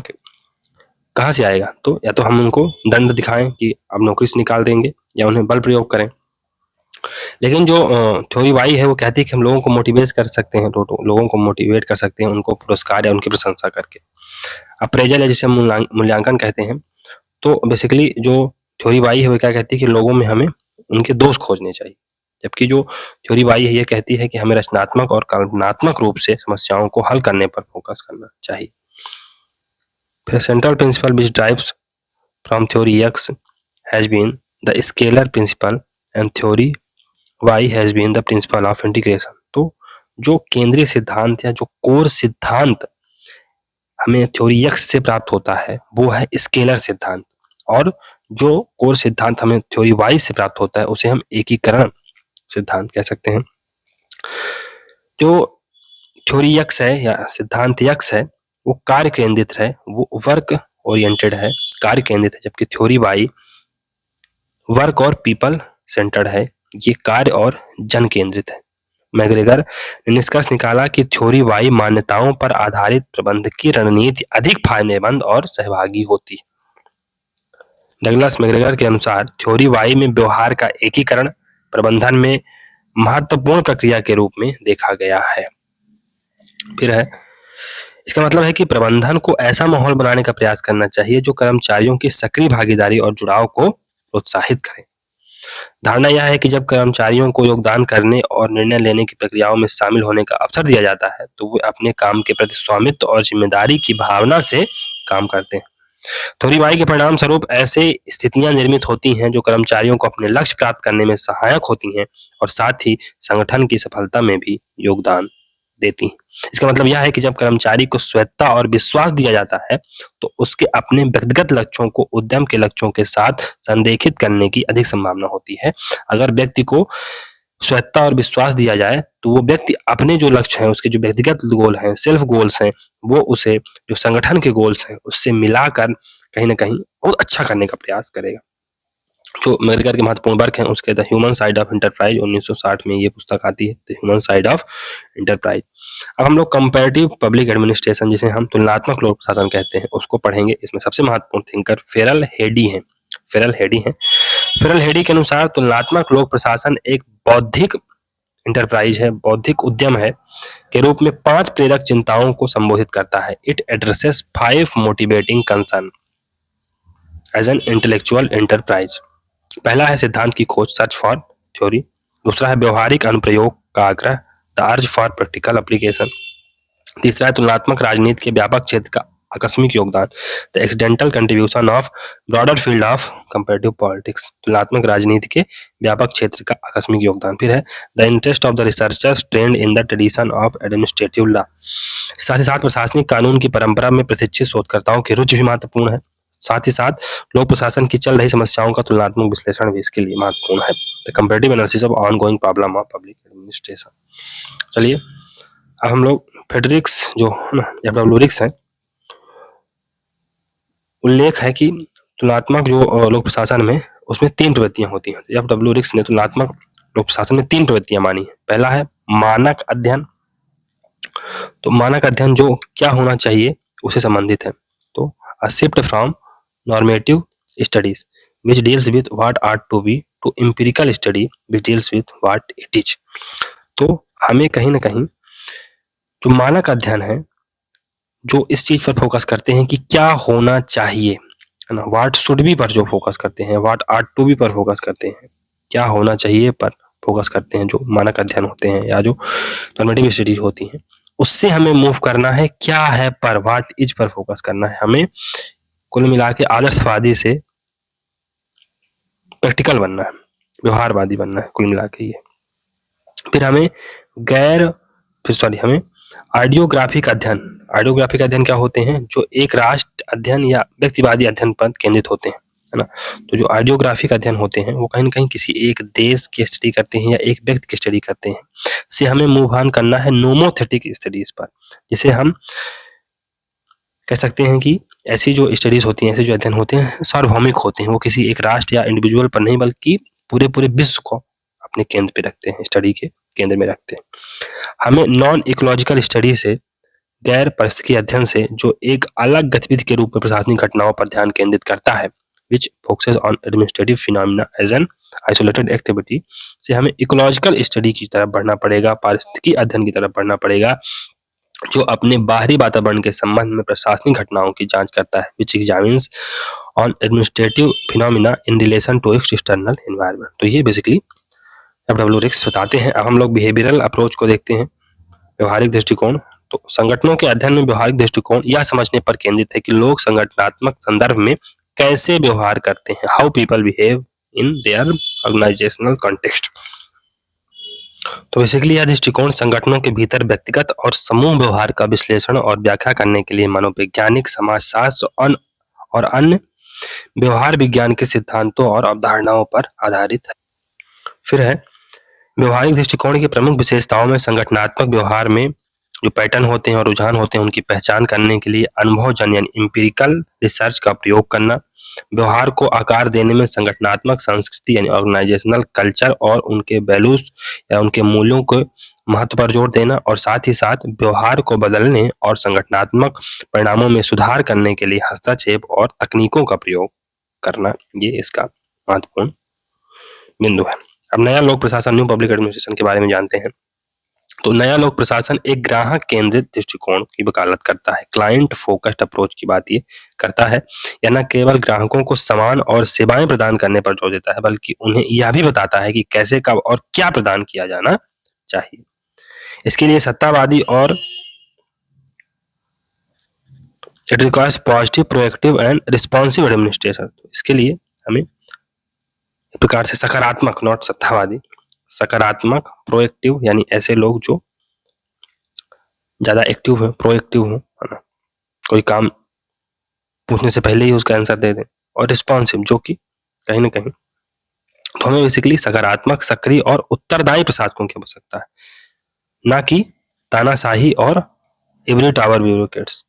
कहाँ से आएगा, तो या तो हम उनको दंड दिखाएं कि अब नौकरी से निकाल देंगे, या उन्हें बल प्रयोग करें। लेकिन जो थ्योरी वाई है वो कहती है कि हम लोगों को मोटिवेट कर सकते हैं, लोगों को मोटिवेट कर सकते हैं उनको पुरस्कार या उनकी प्रशंसा करके। अप्रेजल है जिसे मूल्यांकन कहते हैं। तो बेसिकली जो थ्योरी वाई है वो क्या कहती है कि लोगों में हमें उनके दोष खोजने चाहिए, जबकि जो थ्योरी वाई है ये कहती है कि हमें रचनात्मक और कल्पनात्मक रूप से समस्याओं को हल करने पर फोकस करना चाहिए। फिर central principle which drives from theory X has been the scalar principle and theory Y has been the principle of integration. तो जो केंद्रीय सिद्धांत या जो कोर सिद्धांत हमें थ्योरी एक्स से प्राप्त होता है वो है स्केलर सिद्धांत, और जो कोर सिद्धांत हमें थ्योरी वाई से प्राप्त होता है उसे हम एकीकरण सिद्धांत कह सकते हैं। जो थ्योरी एक्स है या सिद्धांत एक्स है वो कार्य केंद्रित है, वो वर्क ओरिएंटेड है, कार्य केंद्रित है, जबकि थ्योरी वाई वर्क और पीपल सेंटर्ड है, ये कार्य और जन केंद्रित है। मैकग्रेगर ने निष्कर्ष निकाला कि थ्योरी वाई मान्यताओं पर आधारित प्रबंधकीय रणनीति अधिक फायदेमंद और सहभागी होती है। डगलस मैकग्रेगर के अनुसार थ्योरी वाई में व्यवहार का एकीकरण प्रबंधन में महत्वपूर्ण प्रक्रिया के रूप में देखा गया है। फिर है, इसका मतलब है कि प्रबंधन को ऐसा माहौल बनाने का प्रयास करना चाहिए जो कर्मचारियों की सक्रिय भागीदारी और जुड़ाव को प्रोत्साहित करे। धारणा यह है कि जब कर्मचारियों को योगदान करने और निर्णय लेने की प्रक्रियाओं में शामिल होने का अवसर दिया जाता है तो वे अपने काम के प्रति स्वामित्व और जिम्मेदारी की भावना से काम करते हैं। थोरीबाई के परिणाम स्वरूप ऐसे स्थितियां निर्मित होती हैं जो कर्मचारियों को अपने लक्ष्य प्राप्त करने में सहायक होती हैं और साथ ही संगठन की सफलता में भी योगदान देती हैं। इसका मतलब यह है कि जब कर्मचारी को स्वायत्तता और विश्वास दिया जाता है तो उसके अपने व्यक्तिगत लक्ष्यों को उद्यम के लक्ष्यों के साथ संरेखित करने की अधिक संभावना होती है। अगर व्यक्ति को स्वायत्तता और विश्वास दिया जाए तो वो व्यक्ति अपने जो लक्ष्य हैं, उसके जो व्यक्तिगत गोल हैं, सेल्फ गोल्स हैं, वो उसे जो संगठन के गोल्स हैं उससे मिलाकर कहीं ना कहीं बहुत अच्छा करने का प्रयास करेगा। जो मैकग्रेगर के महत्वपूर्ण वर्क हैं उसके the human side of enterprise 1960 में ये पुस्तक आती है, the human side of enterprise. अब हम लोग कंपैरेटिव पब्लिक एडमिनिस्ट्रेशन, जिसे हम तुलनात्मक लोक प्रशासन कहते हैं, उसको पढ़ेंगे। इसमें सबसे महत्वपूर्ण थिंकर फेरल हेडी हैं। फेरल हेडी के अनुसार तुलनात्मक लोक प्रशासन एक बौद्धिक एंटरप्राइज है, बौद्धिक उद्यम है के रूप में 5 प्रेरक चिंताओं को संबोधित करता है। It addresses 5 motivating concern as an intellectual enterprise. पहला है सिद्धांत की खोज, सर्च फॉर थ्योरी। दूसरा है व्यवहारिक अनुप्रयोग का आग्रह, the urge for practical application. तीसरा है तुलनात्मक राजनीति के व्यापक क्षेत्र का आकस्मिक योगदान, the accidental contribution of broader field of comparative politics. तुलनात्मक राजनीति के व्यापक क्षेत्र का आकस्मिक योगदान। फिर है the interest of the researchers trend in the tradition of administrative law. साथ ही साथ प्रशासनिक कानून की परंपरा में प्रशिक्षित शोधकर्ताओं की रुचि भी महत्वपूर्ण है। साथ ही साथ लोक प्रशासन की चल रही समस्याओं का तुलनात्मक विश्लेषण भी इसके लिए महत्वपूर्ण है, the comparative analysis of ongoing problem of public administration. चलिए अब हम लोग फ्रेडरिक्स जो है ना, एफ.डब्ल्यू. रिक्स हैं, उल्लेख है कि तुलनात्मक जो लोक प्रशासन में उसमें 3 प्रवृत्तियां होती हैं। एफ.डब्ल्यू. रिक्स ने तुलनात्मक लोक प्रशासन में 3 प्रवृत्तियां मानी है। पहला है मानक अध्ययन। तो मानक अध्ययन जो क्या होना चाहिए उसे संबंधित है। तो अ shift from normative studies which deals with what ought to be to empirical study which deals with what it is। तो हमें कहीं ना कहीं जो मानक अध्ययन है जो इस चीज पर फोकस करते हैं कि क्या होना चाहिए, है ना, व्हाट शुड बी पर जो फोकस करते हैं, व्हाट आर्ट टू बी पर फोकस करते हैं, क्या होना चाहिए पर फोकस करते हैं, जो मानक अध्ययन होते हैं या जो नॉर्मेटिव स्टडीज होती हैं, उससे हमें मूव करना है क्या है पर, व्हाट इज पर फोकस करना है। हमें कुल मिला के आदर्शवादी से प्रैक्टिकल बनना है, व्यवहारवादी बनना है, कुल मिला के ये। फिर हमें हमें आइडियोग्राफिक अध्ययन क्या होते हैं, जो एक राष्ट्र अध्ययन या व्यक्तिवादी अध्ययन पर केंद्रित होते हैं, है ना। तो जो आइडियोग्राफिक अध्ययन होते हैं वो कहीं ना कहीं किसी एक देश की स्टडी करते हैं या एक व्यक्ति की स्टडी करते हैं। से हमें मूव ऑन करना है नोमोथेटिक स्टडीज पर, जिसे हम कह सकते हैं कि ऐसी जो स्टडीज होती हैं, ऐसे जो अध्ययन होते हैं सार्वभौमिक होते हैं। वो किसी एक राष्ट्र या इंडिविजुअल पर नहीं बल्कि पूरे विश्व को अपने केंद्र पे रखते हैं, स्टडी के केंद्र में रखते हैं। हमें नॉन इकोलॉजिकल स्टडी से, गैर परिस्थितिकी अध्ययन से, जो एक अलग गतिविधि के रूप में प्रशासनिक घटनाओं पर ध्यान केंद्रित करता है, which focuses on administrative phenomena as an isolated activity, से हमें इकोलॉजिकल स्टडी की तरफ बढ़ना पड़ेगा, पारिस्थितिकी अध्ययन की तरफ बढ़ना पड़ेगा, जो अपने बाहरी वातावरण के संबंध में प्रशासनिक घटनाओं की जांच करता है, which examines on administrative phenomena in relation to its external environment. तो ये बेसिकली एफ.डब्ल्यू. रिक्स बताते हैं। अब हम लोग बिहेवियरल अप्रोच को देखते हैं, व्यवहारिक दृष्टिकोण। तो संगठनों के अध्ययन में व्यवहारिक दृष्टिकोण यह समझने पर केंद्रित है कि लोग संगठनात्मक संदर्भ में कैसे व्यवहार करते हैं, how people behave in their organizational context. तो बेसिकली यह दृष्टिकोण संगठनों के भीतर व्यक्तिगत और समूह व्यवहार का विश्लेषण और व्याख्या करने के लिए मनोवैज्ञानिक, समाजशास्त्र और अन्य व्यवहार विज्ञान के सिद्धांतों और अवधारणाओं पर आधारित है। फिर है व्यवहारिक दृष्टिकोण की प्रमुख विशेषताओं में संगठनात्मक व्यवहार में जो पैटर्न होते हैं और रुझान होते हैं उनकी पहचान करने के लिए अनुभवजन्य इंपिरिकल रिसर्च का प्रयोग करना, व्यवहार को आकार देने में संगठनात्मक संस्कृति यानी ऑर्गेनाइजेशनल कल्चर और उनके वैल्यूज या उनके मूल्यों के महत्व पर जोर देना, और साथ ही साथ व्यवहार को बदलने और संगठनात्मक परिणामों में सुधार करने के लिए हस्तक्षेप और तकनीकों का प्रयोग करना, ये इसका महत्वपूर्ण बिंदु है। अब नया लोक प्रशासन, न्यू पब्लिक एडमिनिस्ट्रेशन के बारे में जानते हैं। तो नया लोक प्रशासन एक ग्राहक केंद्रित दृष्टिकोण की वकालत करता है, क्लाइंट फोकस्ड अप्रोच की बात ये करता है। यह न केवल ग्राहकों को सामान और सेवाएं प्रदान करने पर जोर देता है, बल्कि उन्हें यह भी बताता है कि कैसे, कब और क्या प्रदान किया जाना चाहिए। इसके लिए सत्तावादी और it requires positive, proactive and responsive administration. इसके लिए हमें एक प्रकार से सकारात्मक, नॉट सत्तावादी, सकारात्मक, प्रोएक्टिव यानी ऐसे लोग जो ज्यादा एक्टिव हो, प्रोएक्टिव हो, है ना, कोई काम पूछने से पहले ही उसका आंसर दे दें, और रिस्पॉन्सिव जो कि कहीं ना कहीं, तो हमें बेसिकली सकारात्मक, सक्रिय और उत्तरदायी प्रशासकों की आवश्यकता है, ना कि तानाशाही और इवरी टावर ब्यूरोक्रेट्स।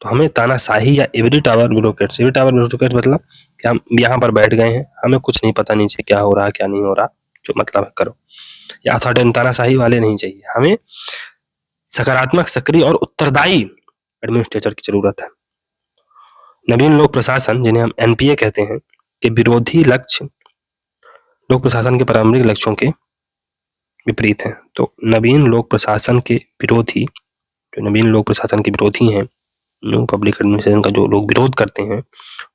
तो हमें तानाशाही या every tower bureaucrats, every tower bureaucrats मतलब कि हम यहाँ पर बैठ गए हैं, हमें कुछ नहीं पता नीचे क्या हो रहा है क्या नहीं हो रहा, जो मतलब है करो, या अथॉरिटी, तानाशाही वाले नहीं चाहिए। हमें सकारात्मक, सक्रिय और उत्तरदायी एडमिनिस्ट्रेटर की जरूरत है। नवीन लोक प्रशासन, जिन्हें हम एनपीए कहते हैं, के विरोधी लक्ष्य लोक प्रशासन के पारंपरिक लक्ष्यों के विपरीत हैं। तो नवीन लोक प्रशासन के विरोधी, जो नवीन लोक प्रशासन के विरोधी हैं, न्यू पब्लिक एडमिनिस्ट्रेशन का जो लोग विरोध करते हैं,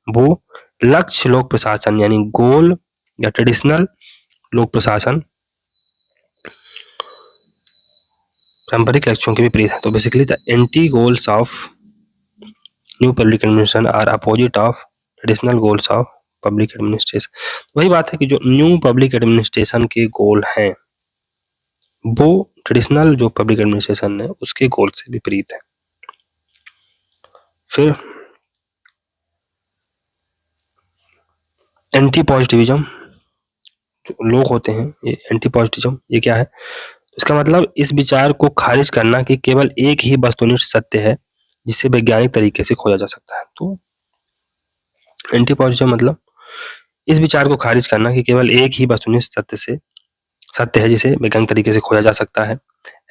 वो लक्ष्य लोक प्रशासन यानी गोल या ट्रेडिशनल लोक प्रशासन पारंपरिक लक्ष्यों के विपरीत है। तो basically the anti goals of new public administration are opposite of traditional goals of public administration. वही बात है कि जो न्यू पब्लिक एडमिनिस्ट्रेशन के गोल हैं वो ट्रेडिशनल जो पब्लिक एडमिनिस्ट्रेशन है उसके गोल से विपरीत है। फिर एंटी पॉजिटिविज्म, जो लोग होते हैं ये एंटी पॉजिटिविज्म, ये क्या है? इसका मतलब इस विचार को खारिज करना कि केवल एक ही वस्तुनिष्ठ सत्य है जिसे वैज्ञानिक तरीके से खोजा जा सकता है। तो एंटी पॉजिटिव मतलब इस विचार को खारिज करना कि केवल एक ही वस्तुनिष्ठ सत्य है जिसे वैज्ञानिक तरीके से खोजा जा सकता है।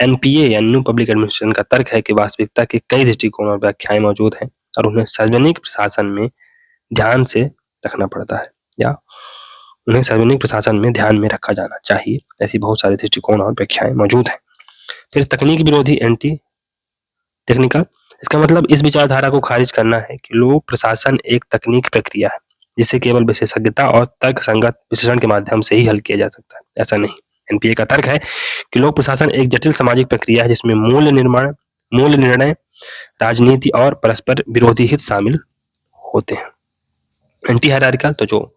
एनपीए या न्यू पब्लिक एडमिनिस्ट्रेशन का तर्क है कि वास्तविकता के कई दृष्टिकोण और व्याख्याएं मौजूद हैं और उन्हें सार्वजनिक प्रशासन में ध्यान से रखना पड़ता है, या उन्हें सार्वजनिक प्रशासन में ध्यान में रखा जाना चाहिए। ऐसी बहुत सारे दृष्टिकोण और व्याख्याएं मौजूद हैं। फिर तकनीक विरोधी, एंटी टेक्निकल, इसका मतलब इस विचारधारा को खारिज करना है कि लोक प्रशासन एक तकनीक प्रक्रिया है जिसे केवल विशेषज्ञता और तर्कसंगत विश्लेषण के माध्यम से ही हल किया जा सकता है। ऐसा नहीं। एनपीए का तर्क है कि लोक प्रशासन एक जटिल सामाजिक प्रक्रिया है जिसमें मूल्य निर्णय, राजनीति और परस्पर विरोधी हित शामिल होते हैं। एंटी हायरार्किकल, तो जो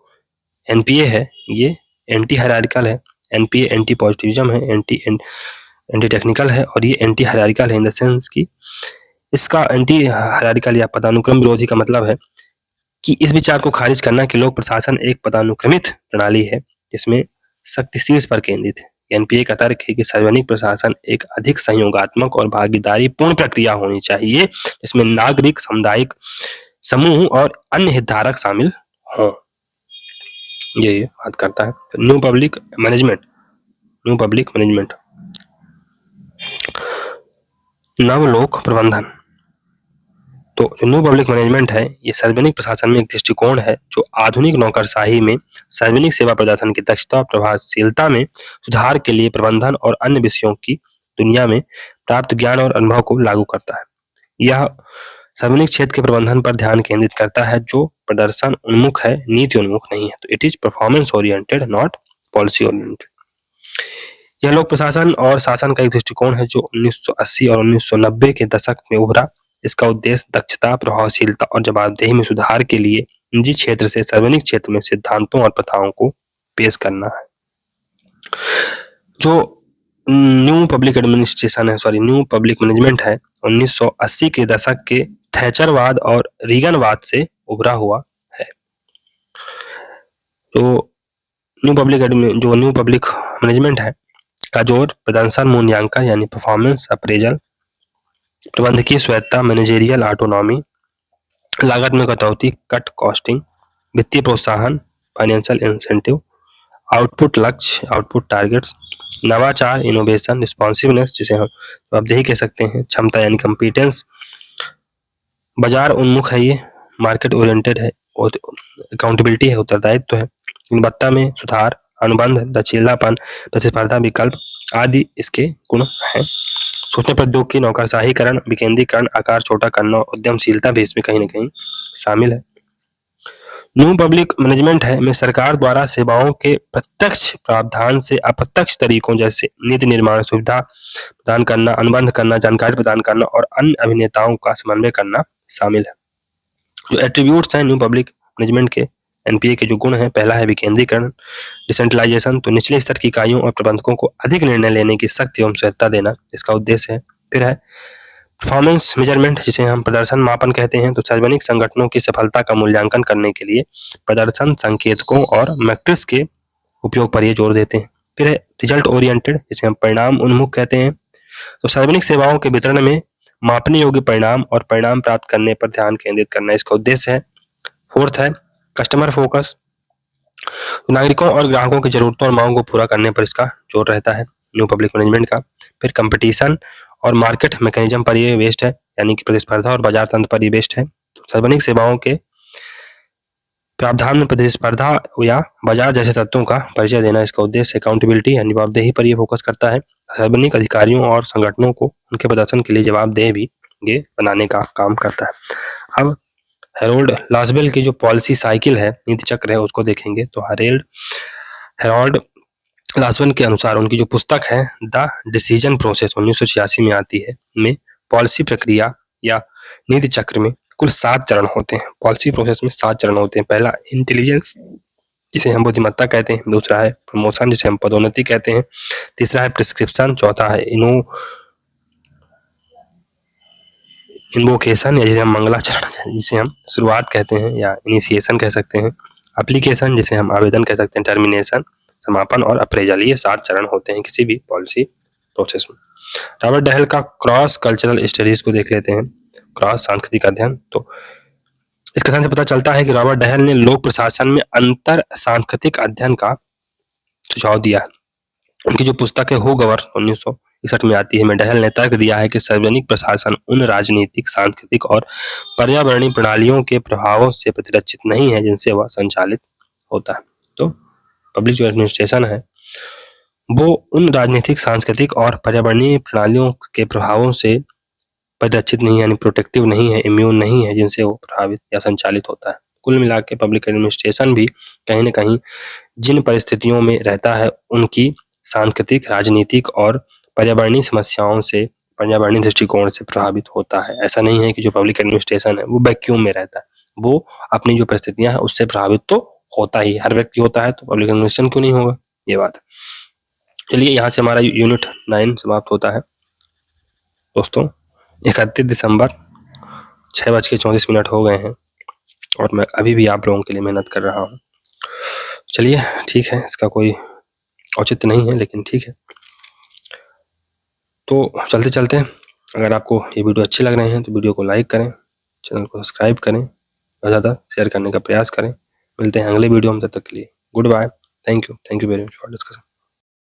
एनपीए है ये एंटी हायरार्किकल है। एनपीए एंटी पॉजिटिविज्म है, एंटी टेक्निकल है, और ये एंटी हायरार्किकल है इन द सेंस की इसका एंटी हायरार्किकल या पदानुक्रम विरोधी का मतलब है कि इस विचार को खारिज करना कि लोक प्रशासन एक पदानुक्रमित प्रणाली है जिसमें शक्ति शीर्ष पर केंद्रित है। एनपीए का तर्क है कि सार्वजनिक प्रशासन एक अधिक सहयोगात्मक और भागीदारी पूर्ण प्रक्रिया होनी चाहिए जिसमें नागरिक, सामुदायिक समूह और अन्य हितधारक शामिल हों। ये बात करता है। न्यू पब्लिक मैनेजमेंट, नवलोक प्रबंधन। तो जो न्यू पब्लिक मैनेजमेंट है ये सार्वजनिक प्रशासन में एक दृष्टिकोण है जो आधुनिक नौकरशाही में सार्वजनिक सेवा प्रदान की दक्षता और प्रभावशीलता में सुधार के लिए प्रबंधन और अन्य विषयों की दुनिया में प्राप्त ज्ञान और अनुभव को लागू करता है। यह सार्वजनिक क्षेत्र के प्रबंधन पर ध्यान केंद्रित करता है जो प्रदर्शन उन्मुख है, नीति उन्मुख नहीं है। तो it is performance oriented, not policy oriented. यह लोक प्रशासन और शासन का एक दृष्टिकोण है जो 1980 और 1990 के दशक में उभरा। इसका उद्देश्य दक्षता, प्रभावशीलता और जवाबदेही में सुधार के लिए निजी क्षेत्र से सार्वजनिक क्षेत्र में सिद्धांतों और प्रथाओं को पेश करना है। जो न्यू पब्लिक एडमिनिस्ट्रेशन है, न्यू पब्लिक मैनेजमेंट है, 1980 के दशक के थैचरवाद और रीगनवाद से उभरा हुआ है। तो न्यू पब्लिक मैनेजमेंट है का जोर प्रदर्शन मूल्यांकन यानी परफॉर्मेंस अप्रेजल, प्रबंधकीय स्वायत्तता, मैनेजेरियल ऑटोनॉमी, लागत में कटौती, कट कॉस्टिंग, वित्तीय प्रोत्साहन, फाइनेंशियल इंसेंटिव, आउटपुट लक्ष्य, आउटपुट टारगेट्स, नवाचार, इनोवेशन, रिस्पॉन्सिवनेस जिसे हम जवाबदेही कह सकते हैं, क्षमता यानी कॉम्पिटेंस, बाजार उन्मुख है, ये मार्केट ओरिएंटेड है, अकाउंटेबिलिटी है, उत्तरदायित्व है, गुणवत्ता में सुधार, अनुबंध, लचीलापन, प्रतिस्पर्धा विकल्प, आदि इसके गुण हैं। सूचना प्रौद्योगिकी, नौकरशाहीकरण, विकेंद्रीकरण, आकार छोटा करना, उद्यमशीलता भी इसमें कहीं न कहीं शामिल है। न्यू पब्लिक मैनेजमेंट है में सरकार द्वारा सेवाओं के प्रत्यक्ष प्रावधान से अप्रत्यक्ष तरीकों जैसे नीति निर्माण, सुविधा प्रदान करना, अनुबंध करना, जानकारी प्रदान करना और अन्य अभिनेताओं का समन्वय करना शामिल है। जो एट्रीब्यूट्स हैं न्यू पब्लिक मैनेजमेंट के, एनपीए के जो गुण हैं, पहला है विकेंद्रीकरण, डिसेंट्रलाइजेशन, तो निचले स्तर की इकाइयों और प्रबंधकों को अधिक निर्णय लेने की शक्ति एवं स्वायत्तता देना इसका उद्देश्य है। फिर है परफॉर्मेंस मेजरमेंट, जिसे हम प्रदर्शन मापन कहते हैं, तो सार्वजनिक संगठनों की सफलता का मूल्यांकन करने के लिए प्रदर्शन संकेतकों और मैट्रिक्स के उपयोग पर ये जोर देते हैं। फिर है रिजल्ट ओरिएंटेड, जिसे हम परिणाम उन्मुख कहते हैं, तो सार्वजनिक सेवाओं के वितरण में मापने योग्य परिणाम और परिणाम प्राप्त करने पर ध्यान केंद्रित करना इसका उद्देश्य है। फोर्थ है कस्टमर फोकस, नागरिकों और ग्राहकों की जरूरतों और मांगों को पूरा करने पर इसका जोर रहता है न्यू पब्लिक मैनेजमेंट का। फिर कंपटीशन और मार्केट मैकेनिज्म पर ये बेस्ड है, यानी कि प्रतिस्पर्धा और बाजार तंत्र पर ये बेस्ड है। तो सार्वजनिक सेवाओं के प्रावधान में प्रतिस्पर्धा या बाजार जैसे तत्वों का परिचय देना इसका उद्देश्य। अकाउंटेबिलिटी यानी जवाबदेही पर ये फोकस करता है। सार्वजनिक अधिकारियों और संगठनों को उनके प्रदर्शन के लिए जवाबदेह भी ये बनाने का काम करता है। अब हेरोल्ड लासबेल की जो पॉलिसी साइकिल है, नीति चक्र है, उसको देखेंगे तो हेरोल्ड लासबेल के अनुसार उनकी जो पुस्तक है द डिसीजन प्रोसेस 1986 में आती है, में पॉलिसी प्रक्रिया या नीति चक्र में कुल 7 चरण होते हैं। पॉलिसी प्रोसेस में 7 चरण होते हैं। पहला इंटेलिजेंस, जिसे हम बुद्धिमत्ता कहते हैं। दूसरा है प्रमोशन, जिसे हम पदोन्नति कहते हैं। तीसरा है प्रिस्क्रिप्शन। चौथा है इन्वोकेशन, या जिसे हम मंगलाचरण, जिसे हम शुरुआत कहते हैं या इनिशिएशन कह सकते हैं। एप्लीकेशन, जिसे हम आवेदन कह सकते हैं। टर्मिनेशन, समापन और अप्रेजल, ये 7 चरण होते हैं किसी भी पॉलिसी प्रोसेस में। रॉबर्ट डहल का क्रॉस कल्चरल स्टडीज को देख लेते हैं, क्रॉस सांस्कृतिक अध्ययन। तो इस कथन से पता चलता है कि रॉबर्ट डहल ने लोक प्रशासन में अंतर सांस्कृतिक अध्ययन का सुझाव दिया। उनकी जो पुस्तक है हु गवर्न 1961 में आती है, में डहल ने तर्क दिया है कि सार्वजनिक प्रशासन उन राजनीतिक, सांस्कृतिक और पर्यावरणीय प्रणालियों के प्रभावों से प्रतिरक्षित नहीं है जिनसे वह संचालित होता है। तो पब्लिक जो एडमिनिस्ट्रेशन है वो उन राजनीतिक, सांस्कृतिक और पर्यावरणीय प्रणालियों के प्रभावों से परिरक्षित नहीं है, यानी प्रोटेक्टिव नहीं है, इम्यून नहीं है, जिनसे वो प्रभावित या संचालित होता है। कुल मिला के पब्लिक एडमिनिस्ट्रेशन भी कहीं न कहीं जिन परिस्थितियों में रहता है उनकी सांस्कृतिक, राजनीतिक और पर्यावरणीय समस्याओं से, पर्यावरणीय दृष्टिकोण से प्रभावित होता है। ऐसा नहीं है कि जो पब्लिक एडमिनिस्ट्रेशन है वो वैक्यूम में रहता है, वो अपनी जो परिस्थितियां हैं उससे प्रभावित तो होता ही, हर व्यक्ति होता है, तो पब्लिक एडमिनिस्ट्रेशन क्यों नहीं होगा, ये बात है। चलिए यहाँ से हमारा यूनिट 9 समाप्त होता है दोस्तों। 31 दिसंबर 6:34 हो गए हैं और मैं अभी भी आप लोगों के लिए मेहनत कर रहा हूँ। चलिए ठीक है, इसका कोई औचित्य नहीं है, लेकिन ठीक है। तो चलते चलते अगर आपको ये वीडियो अच्छे लग रहे हैं तो वीडियो को लाइक करें, चैनल को सब्सक्राइब करें और ज़्यादा शेयर करने का प्रयास करें। मिलते हैं अगले वीडियो में, तब तक के लिए goodbye. Thank you very much for discussion.